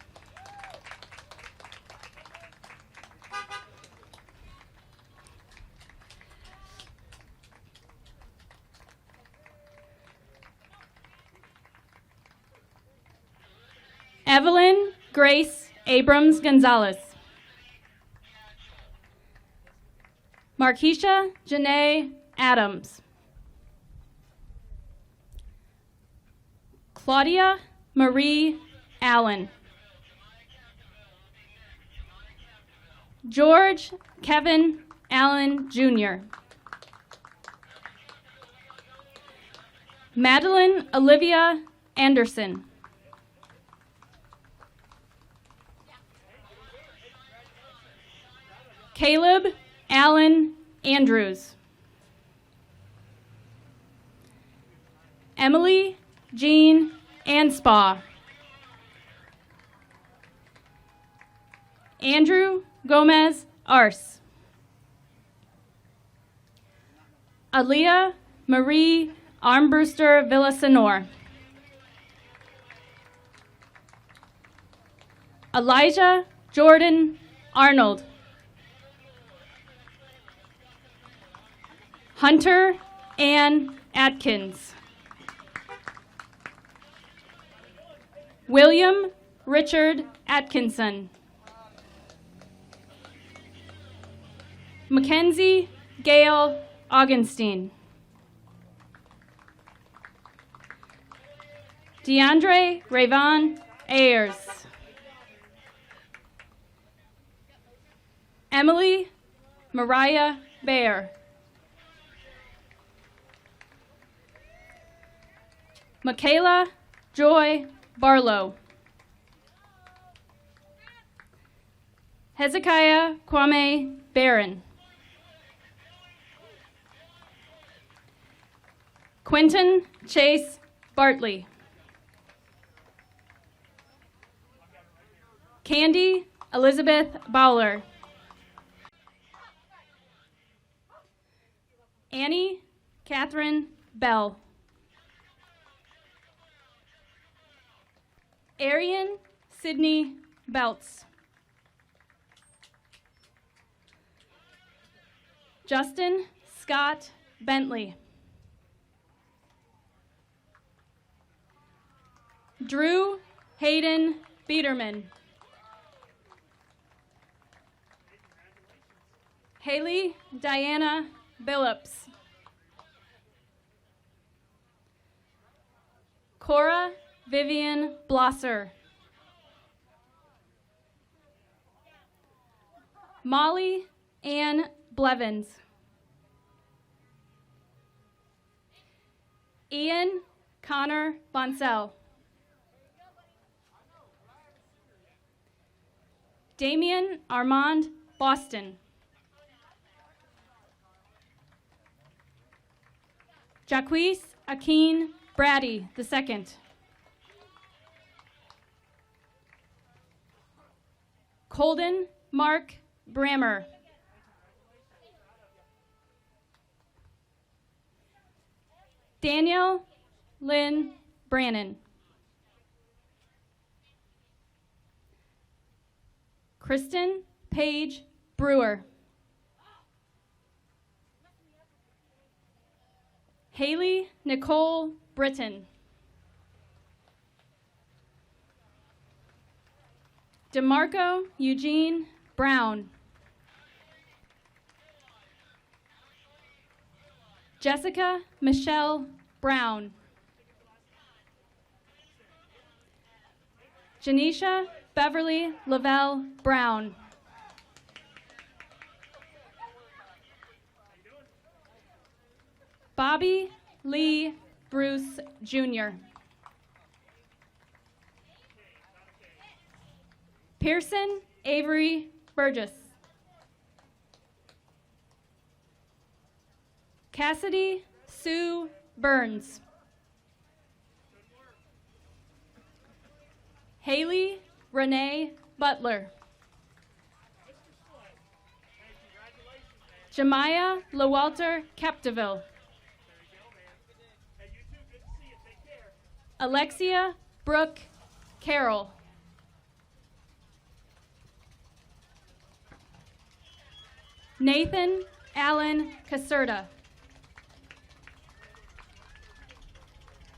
Evelyn Grace Abrams Gonzalez. Markeisha Janae Adams. Claudia Marie Allen. George Kevin Allen Jr. Madeline Olivia Anderson. Caleb Allen Andrews. Emily Jean Anspaugh. Andrew Gomez Arce. Aaliyah Marie Armbruster Villasenor. Elijah Jordan Arnold. Hunter Ann Atkins. William Richard Atkinson. Mackenzie Gail Augenstein. DeAndre Rayvon Ayers. Emily Mariah Baer. Michaela Joy Barlow. Hezekiah Kwame Barron. Quentin Chase Bartley. Candy Elizabeth Bowler. Annie Catherine Bell. Arian Sydney Belts. Justin Scott Bentley. Drew Hayden Biederman. Haley Diana Billups. Cora Vivian Blosser. Molly Ann Blevins. Ian Connor Bonsell. Damian Armand Boston. Jaquise Akin Brady II. Colden Mark Brammer. Danielle Lynn Brannon. Kristen Paige Brewer. Haley Nicole Britton. DeMarco Eugene Brown. Jessica Michelle Brown. Janisha Beverly Lavelle Brown. Bobby Lee Bruce Jr. Pearson Avery Burgess. Cassidy Sue Burns. Haley Renee Butler. Jemiah Lowalter Capdeville. Alexia Brooke Carroll. Nathan Allen Caserta.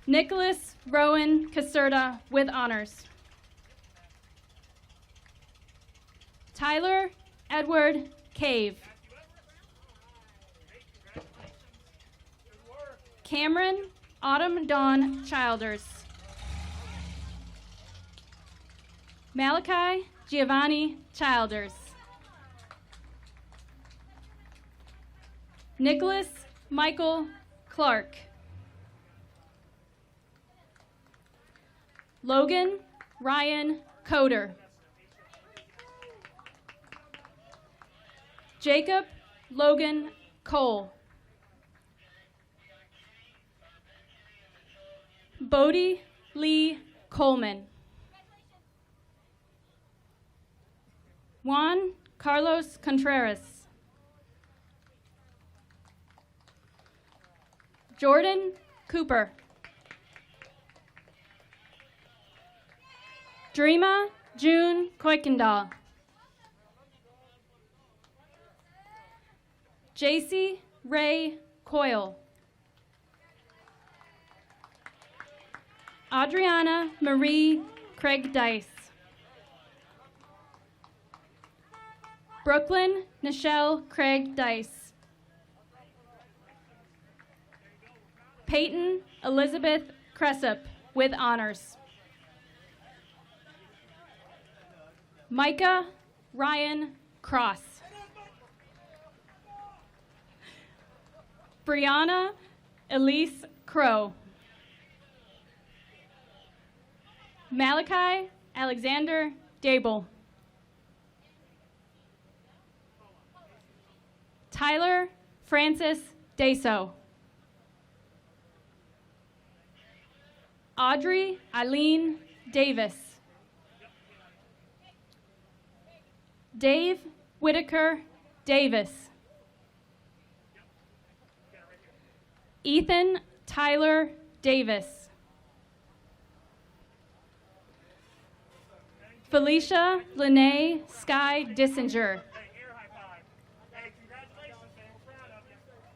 Nicholas Rowan Caserta with honors. Tyler Edward Cave. Cameron Autumn Dawn Childers. Malachi Giovanni Childers. Nicholas Michael Clark. Logan Ryan Coder. Jacob Logan Cole. Bodie Lee Coleman. Juan Carlos Contreras. Jordan Cooper. Dreama June Kuykendall. JC Ray Coyle. Adriana Marie Craig Dice. Brooklyn Nichelle Craig Dice. Peyton Elizabeth Cressup with honors. Micah Ryan Cross. Brianna Elise Crow. Malachi Alexander Dable. Tyler Francis Deso. Audrey Eileen Davis. Dave Whitaker Davis. Ethan Tyler Davis. Felicia Lene Sky Dissinger.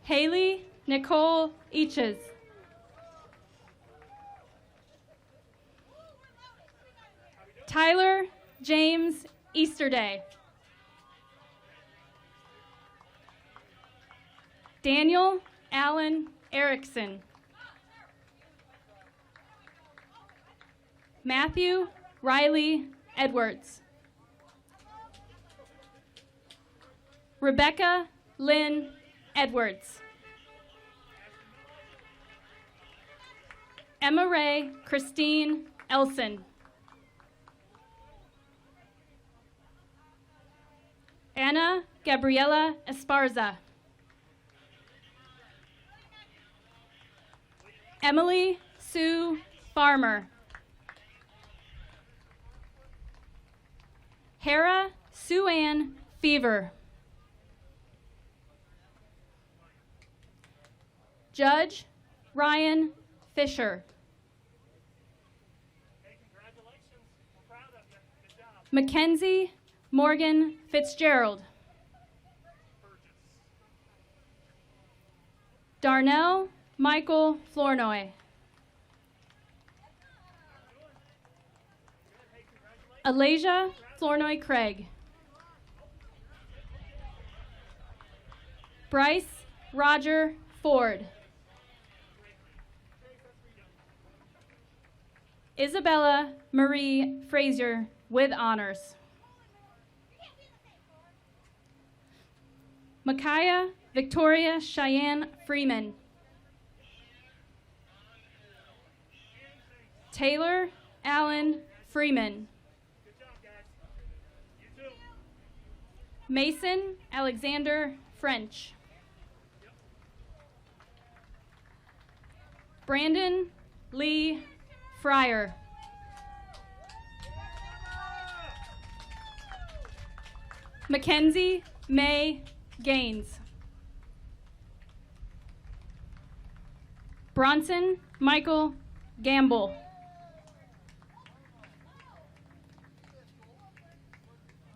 Haley Nicole Eaches. Tyler James Easterday. Daniel Allen Erickson. Matthew Riley Edwards. Rebecca Lynn Edwards. Emma Ray Christine Elson. Anna Gabriela Esparza. Emily Sue Farmer. Hera Sue Ann Fever. Judge Ryan Fisher. Hey, congratulations. We're proud of you. Good job. Mackenzie Morgan Fitzgerald. Darnell Michael Flournoy. Alasia Flournoy Craig. Bryce Roger Ford. Isabella Marie Frazier with honors. Micaiah Victoria Cheyenne Freeman. Taylor Allen Freeman. Good job, guys. You too. Mason Alexander French. Brandon Lee Fryer. Mackenzie May Gaines. Bronson Michael Gamble.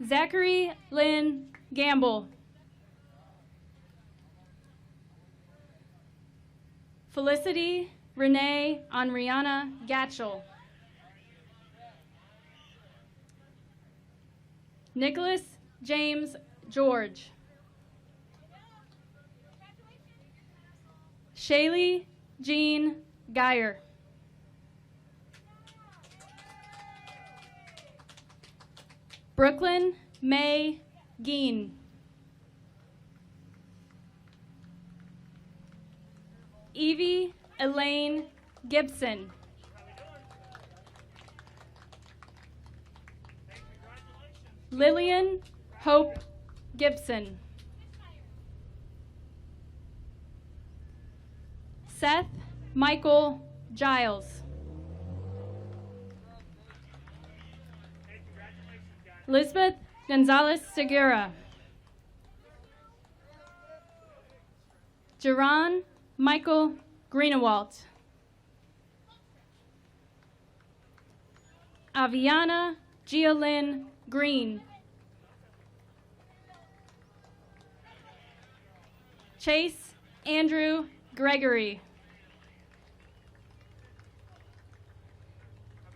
Zachary Lynn Gamble. Felicity Renee Henriana Gatchell. Nicholas James George. Shaylee Jean Geyer. Brooklyn May Geen. Evie Elaine Gibson. Lillian Hope Gibson. Seth Michael Giles. Elizabeth Gonzalez Segura. Jerron Michael Greenewalt. Aviana Gialyn Green. Chase Andrew Gregory.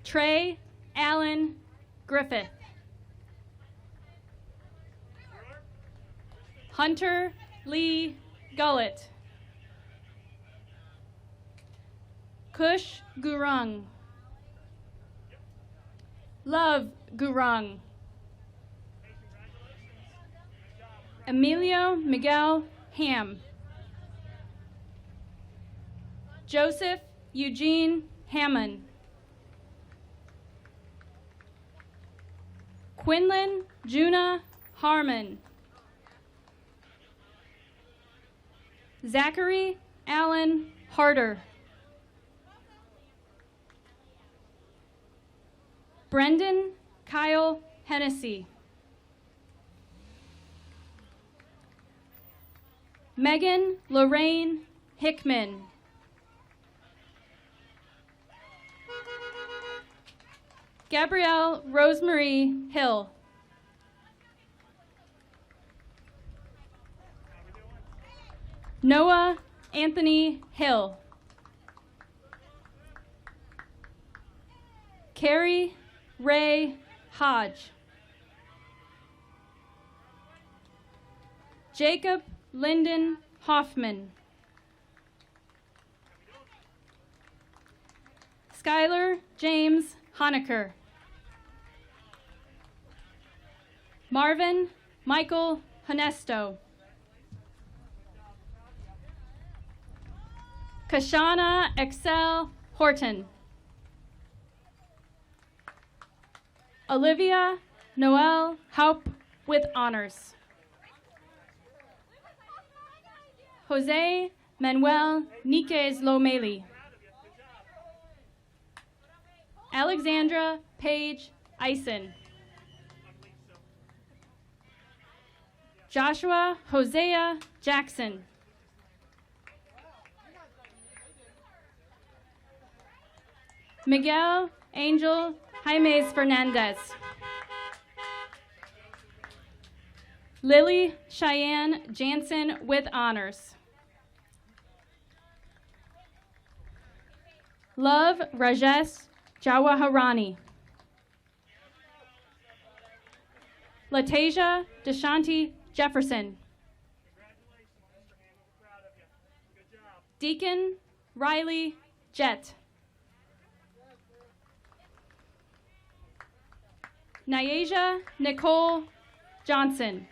Trey Allen Griffith. Hunter Lee Gullett. Kush Gurung. Love Gurung. Emilio Miguel Ham. Joseph Eugene Hammond. Quinlan Juna Harmon. Zachary Allen Harder. Brendan Kyle Hennessy. Megan Lorraine Hickman. Gabrielle Rosemary Hill. Noah Anthony Hill. Carrie Ray Hodge. Jacob Lyndon Hoffman. Skylar James Honecker. Marvin Michael Honesto. Kashana Excel Horton. Olivia Noel Haup with honors. Jose Manuel Niquez Lomeli. Alexandra Paige Eisen. Joshua Hosea Jackson. Miguel Angel Jaimes Fernandez. Lily Cheyenne Jansen with honors. Love Rajesh Jawaharani. Latasia Deshanti Jefferson. Deacon Riley Jett. Nyasia Nicole Johnson.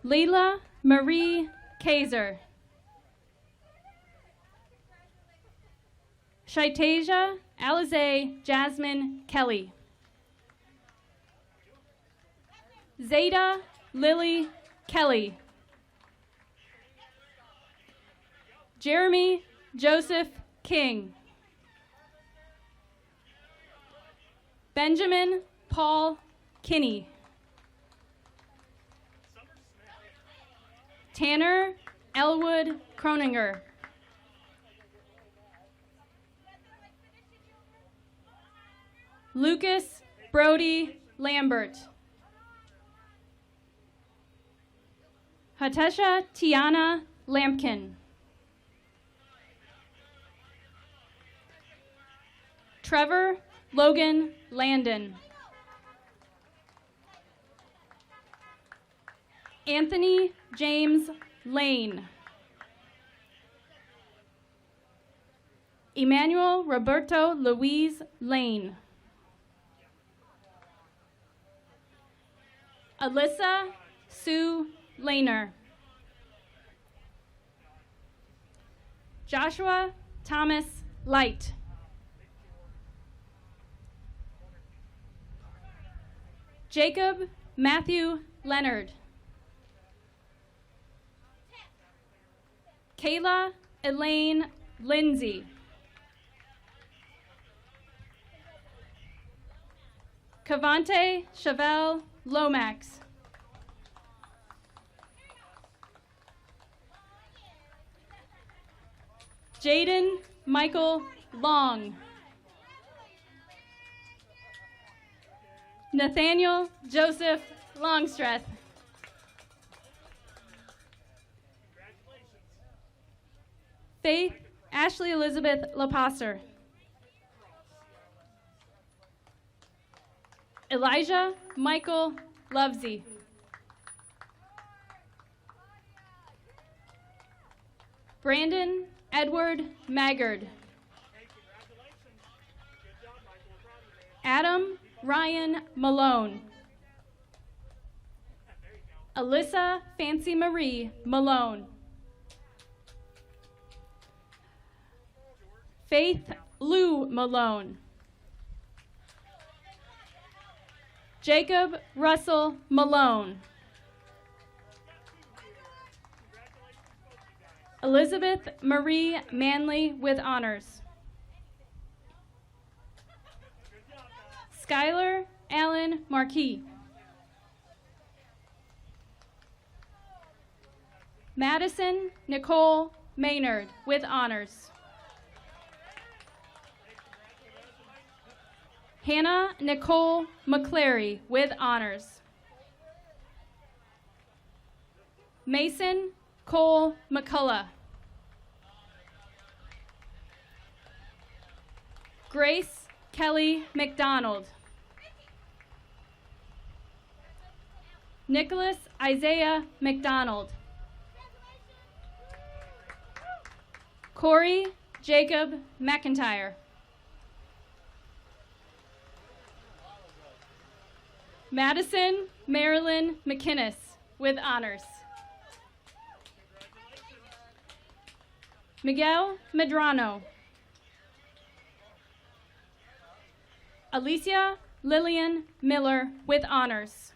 Leila Marie Kaiser. Shaitasia Alize Jasmine Kelly. Zeta Lily Kelly. Jeremy Joseph King. Benjamin Paul Kinney. Tanner Elwood Croninger. Lucas Brody Lambert. Hatesha Tiana Lampkin. Trevor Logan Landon. Anthony James Lane. Emmanuel Roberto Louise Lane. Alyssa Sue Laner. Joshua Thomas Light. Jacob Matthew Leonard. Kayla Elaine Lindsay. Cavante Chevelle Lomax. Jaden Michael Long. Nathaniel Joseph Longstreth. Faith Ashley Elizabeth LaPasser. Elijah Michael Lovesey. Brandon Edward Maggard. Adam Ryan Malone. Alyssa Fancy Marie Malone. Faith Lou Malone. Jacob Russell Malone. Elizabeth Marie Manley with honors. Skylar Allen Marquis. Madison Nicole Maynard with honors. Hannah Nicole McClary with honors. Mason Cole McCullough. Grace Kelly McDonald. Nicholas Isaiah McDonald. Corey Jacob McIntyre. Madison Marilyn McInnes with honors. Miguel Medrano. Alicia Lillian Miller with honors.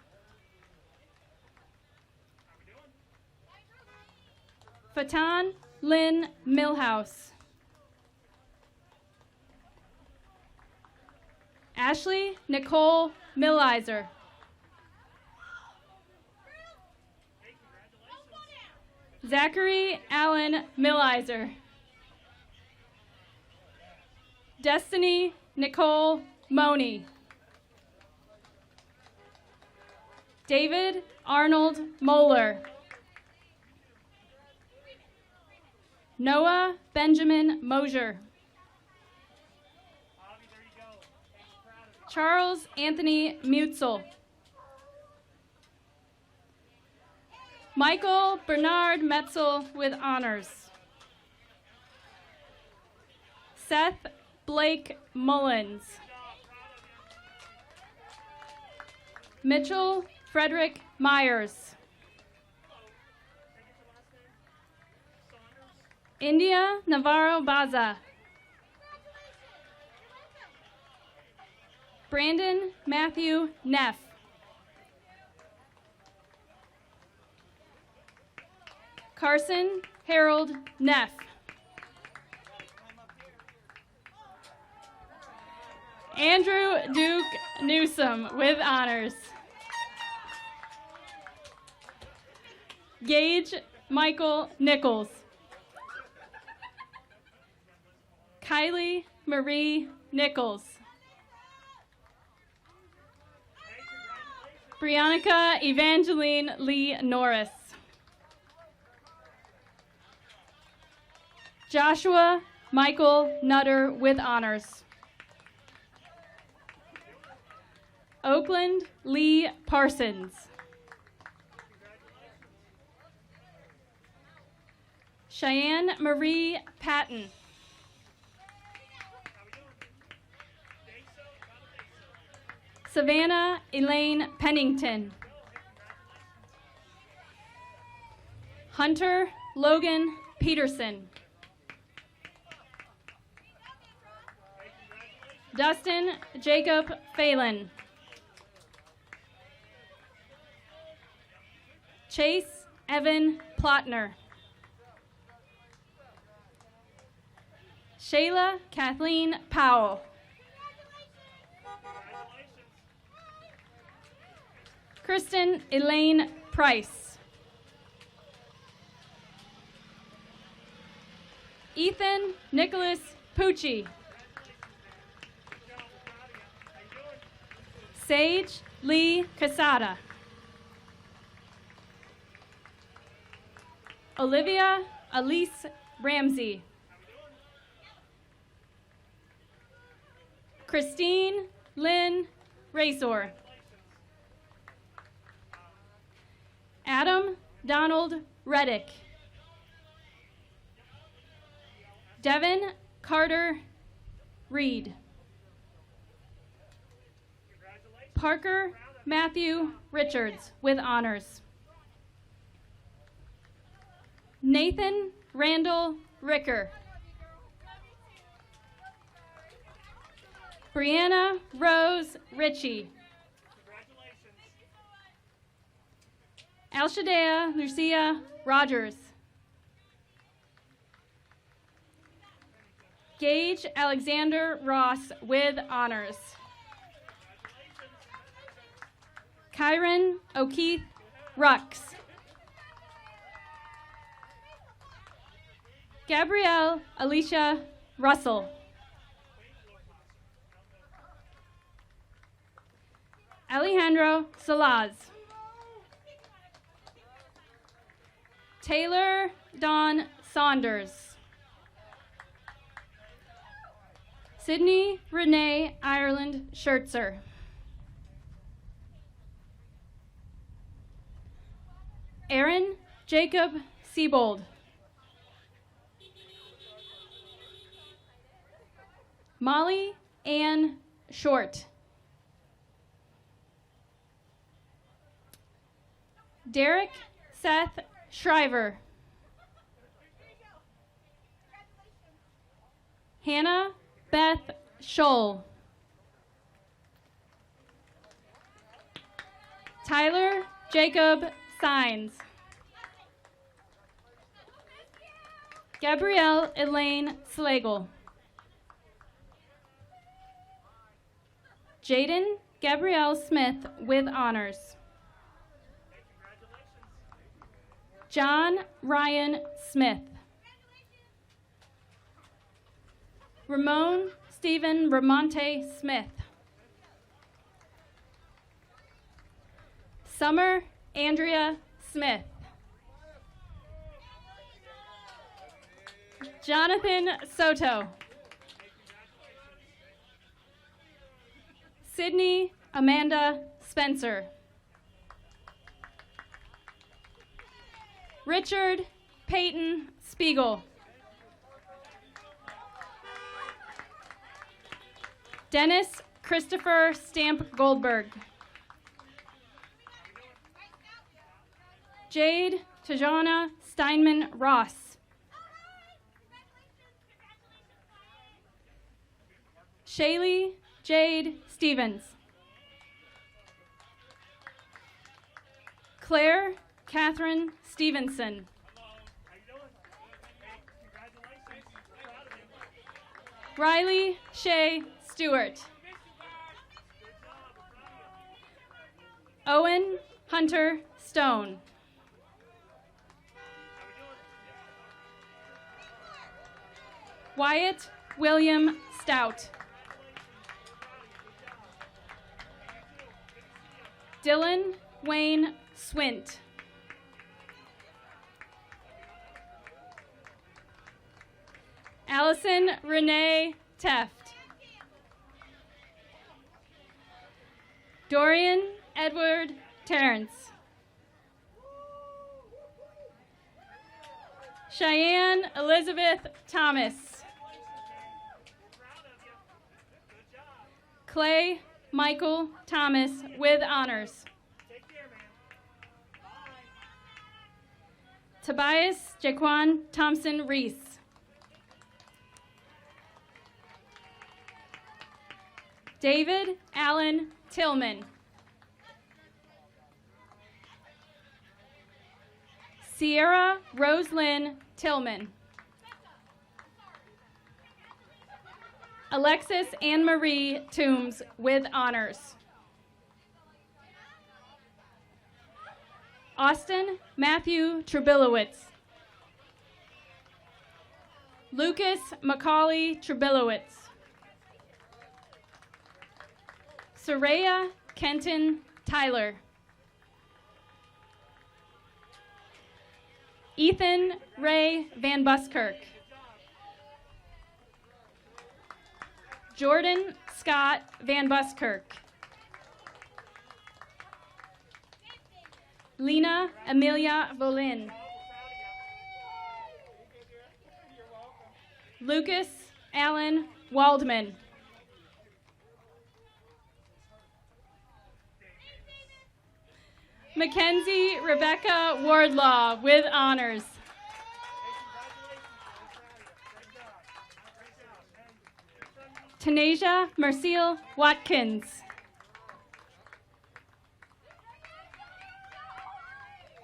Fatan Lynn Millhouse. Ashley Nicole Millizer. Zachary Allen Millizer. Destiny Nicole Money. David Arnold Moeller. Noah Benjamin Mosier. Charles Anthony Mutzel. Michael Bernard Metzel with honors. Seth Blake Mullins. Mitchell Frederick Myers. India Navarro Baza. Brandon Matthew Neff. Carson Harold Neff. Andrew Duke Newsom with honors. Gage Michael Nichols. Kylie Marie Nichols. Briannica Evangeline Lee Norris. Joshua Michael Nutter with honors. Oakland Lee Parsons. Cheyenne Marie Patton. Savannah Elaine Pennington. Hunter Logan Peterson. Dustin Jacob Phelan. Chase Evan Plotner. Shayla Kathleen Powell. Kristen Elaine Price. Ethan Nicholas Pucci. Sage Lee Casada. Olivia Elise Ramsey. Christine Lynn Razor. Adam Donald Reddick. Devin Carter Reed. Parker Matthew Richards with honors. Nathan Randall Ricker. Brianna Rose Ritchie. Alshadea Lucia Rogers. Gage Alexander Ross with honors. Kyron O'Keefe Rux. Gabrielle Alicia Russell. Alejandro Salaz. Taylor Dawn Saunders. Sydney Renee Ireland Schertzer. Aaron Jacob Siebold. Molly Ann Short. Derek Seth Shriver. Hannah Beth Scholl. Tyler Jacob Signs. Gabrielle Elaine Slagle. Jaden Gabrielle Smith with honors. John Ryan Smith. Ramon Stephen Ramonte Smith. Summer Andrea Smith. Jonathan Soto. Sydney Amanda Spencer. Richard Peyton Spiegel. Dennis Christopher Stamp Goldberg. Jade Tajana Steinman Ross. Shaylee Jade Stevens. Claire Catherine Stevenson. Riley Shay Stewart. Owen Hunter Stone. Wyatt William Stout. Dylan Wayne Swint. Allison Renee Teft. Dorian Edward Terrence. Cheyenne Elizabeth Thomas. Clay Michael Thomas with honors. Take care, man. Bye. Tobias Jaquan Thompson Reese. David Allen Tillman. Sierra Roselyn Tillman. Alexis Anne Marie Toombs with honors. Austin Matthew Trebilowitz. Lucas Macaulay Trebilowitz. Soraya Kenton Tyler. Ethan Ray Van Buskirk. Jordan Scott Van Buskirk. Lena Amelia Volin. Lucas Allen Waldman. Mackenzie Rebecca Wardlaw with honors. Tanasia Marcille Watkins.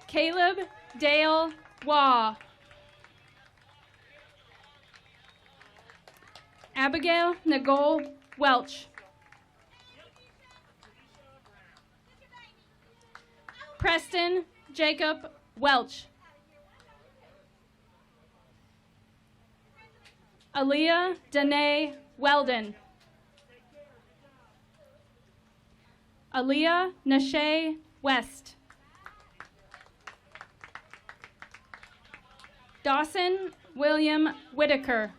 Caleb Dale Waugh. Abigail Nicole Welch. Preston Jacob Welch. Aaliyah Danae Weldon. Aaliyah Nashay West. Dawson William Whitaker.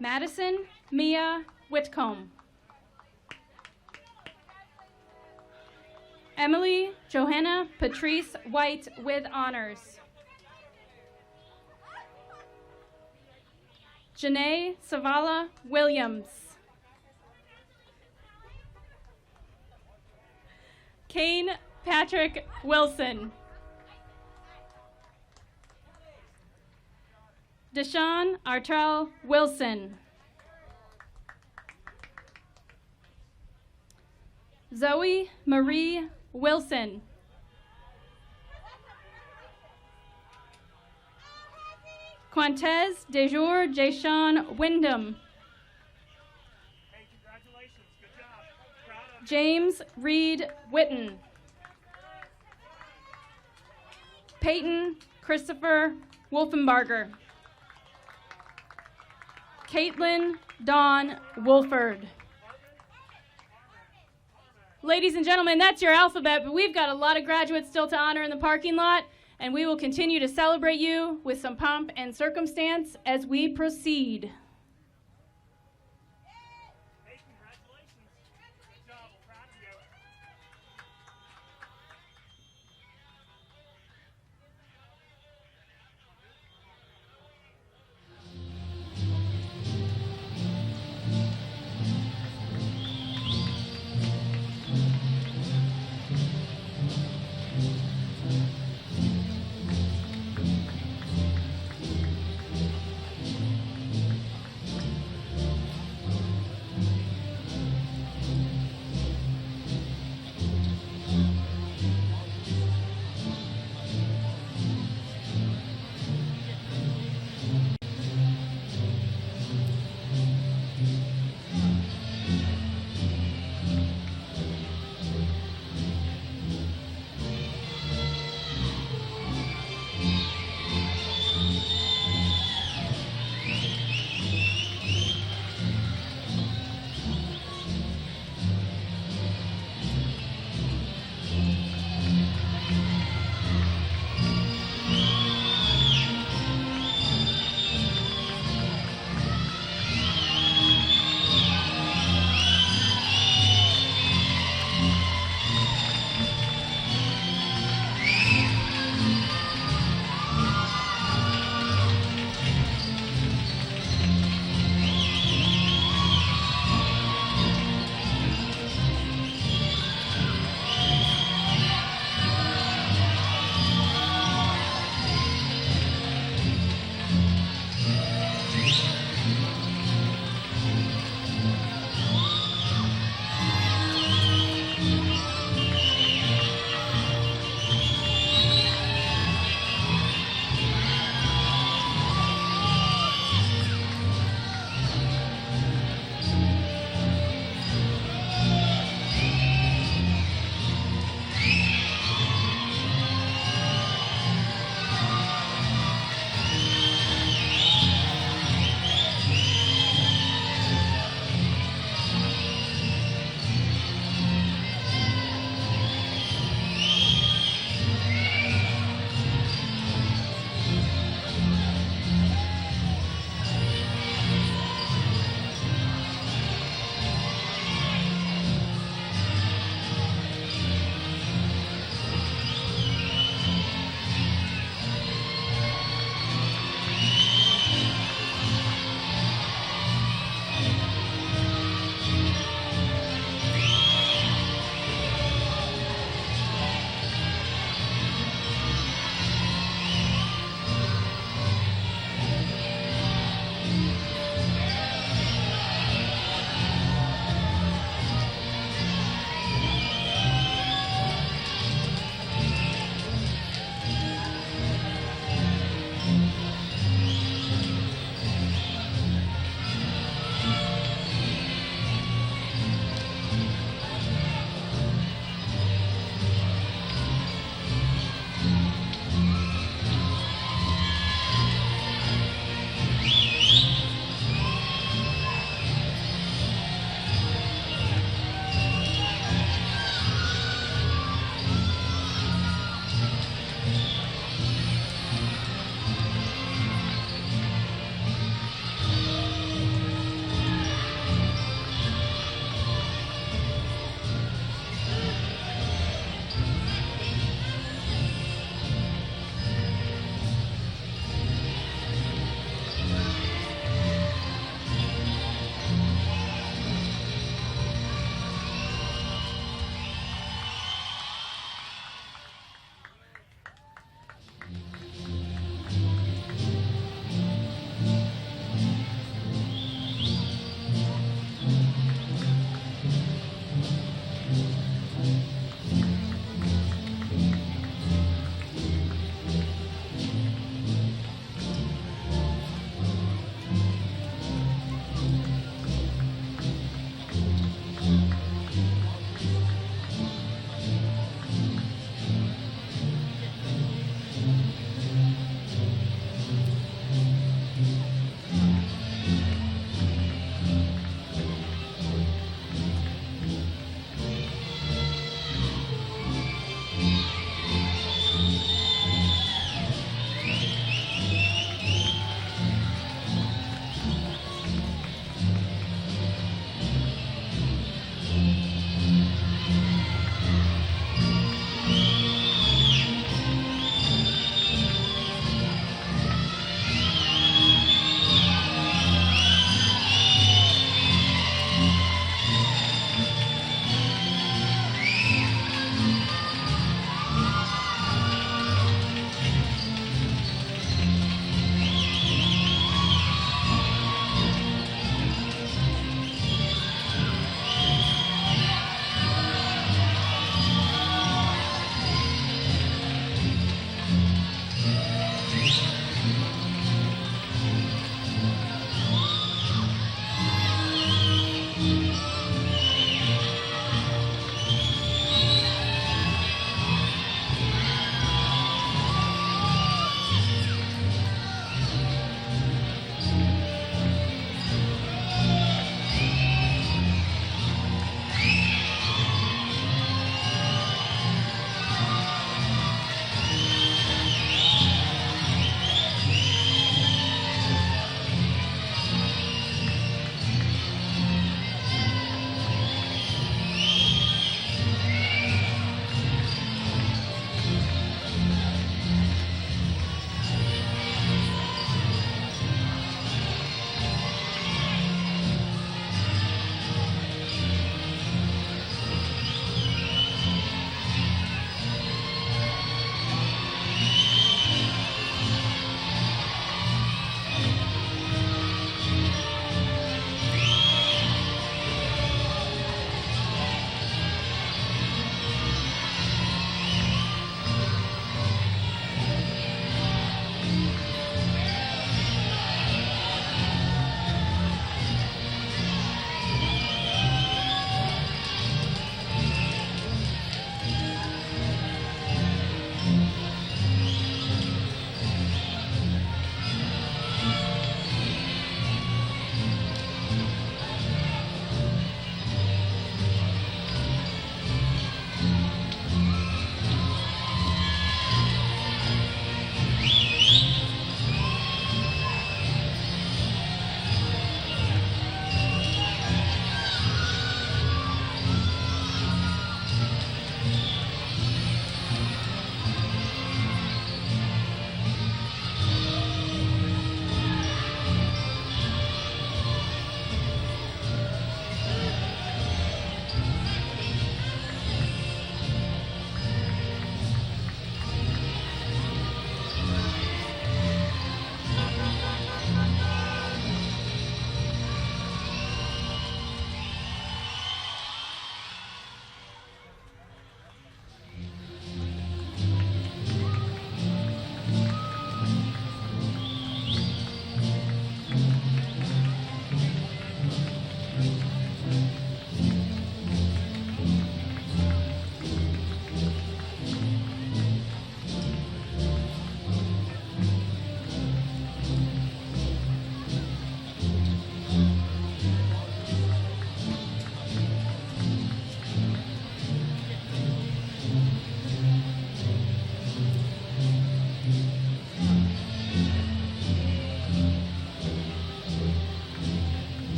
Madison Mia Whitcomb. Emily Johanna Patrice White with honors. Janae Savala Williams. Kane Patrick Wilson. Deshaun Artrell Wilson. Zoe Marie Wilson. Quantez Dejour Jashawn Wyndham. Hey, congratulations. Good job. Proud of you. James Reed Witten. Peyton Christopher Wolfenbarger. Caitlin Dawn Wolford. Ladies and gentlemen, that's your alphabet, but we've got a lot of graduates still to honor in the parking lot, and we will continue to celebrate you with some pomp and circumstance as we proceed. Hey, congratulations. Good job. We're proud of you.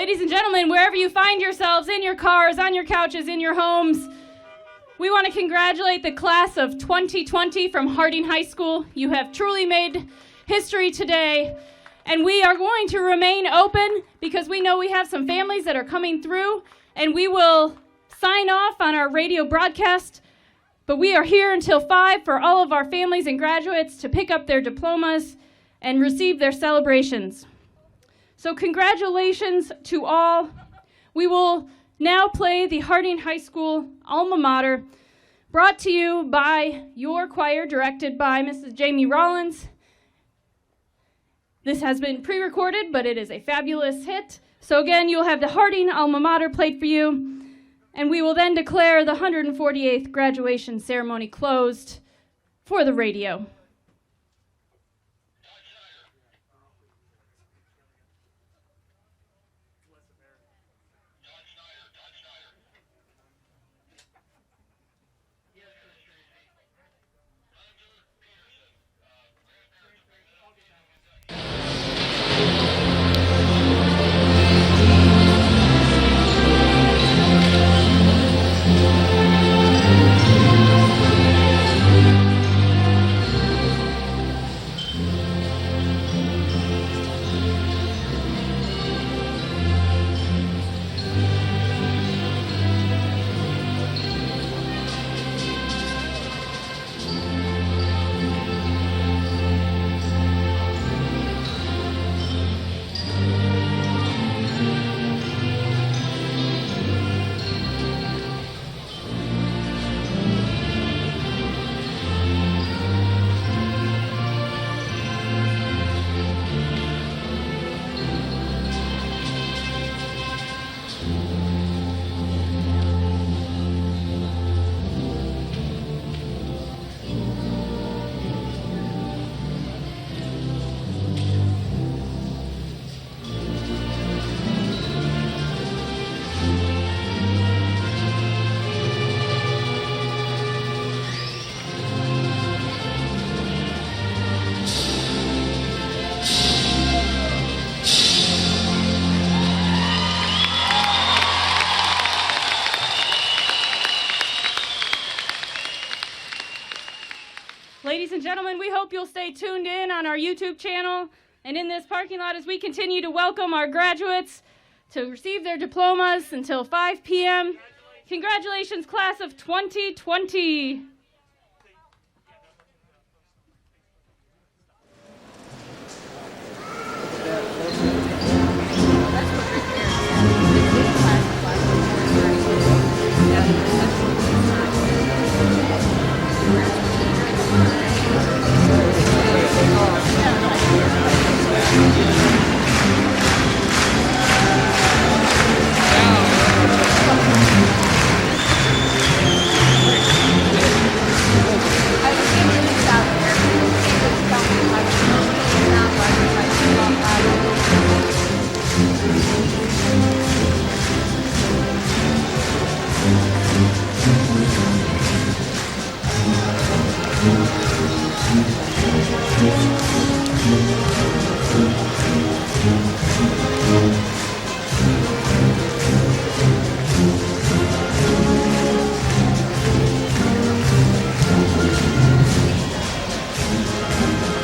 Ladies and gentlemen, wherever you find yourselves, in your cars, on your couches, in your homes, we want to congratulate the class of 2020 from Harding High School. You have truly made history today, and we are going to remain open because we know we have some families that are coming through, and we will sign off on our radio broadcast, but we are here until 5 for all of our families and graduates to pick up their diplomas and receive their celebrations. So congratulations to all. We will now play the Harding High School alma mater, brought to you by your choir, directed by Mrs. Jamie Rollins. This has been pre-recorded, but it is a fabulous hit. So again, you'll have the Harding alma mater played for you, and we will then declare the 148th graduation ceremony closed for the radio. Ladies and gentlemen, we hope you'll stay tuned in on our YouTube channel and in this parking lot as we continue to welcome our graduates to receive their diplomas until 5 p.m. Congratulations, class of 2020.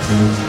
Thank you.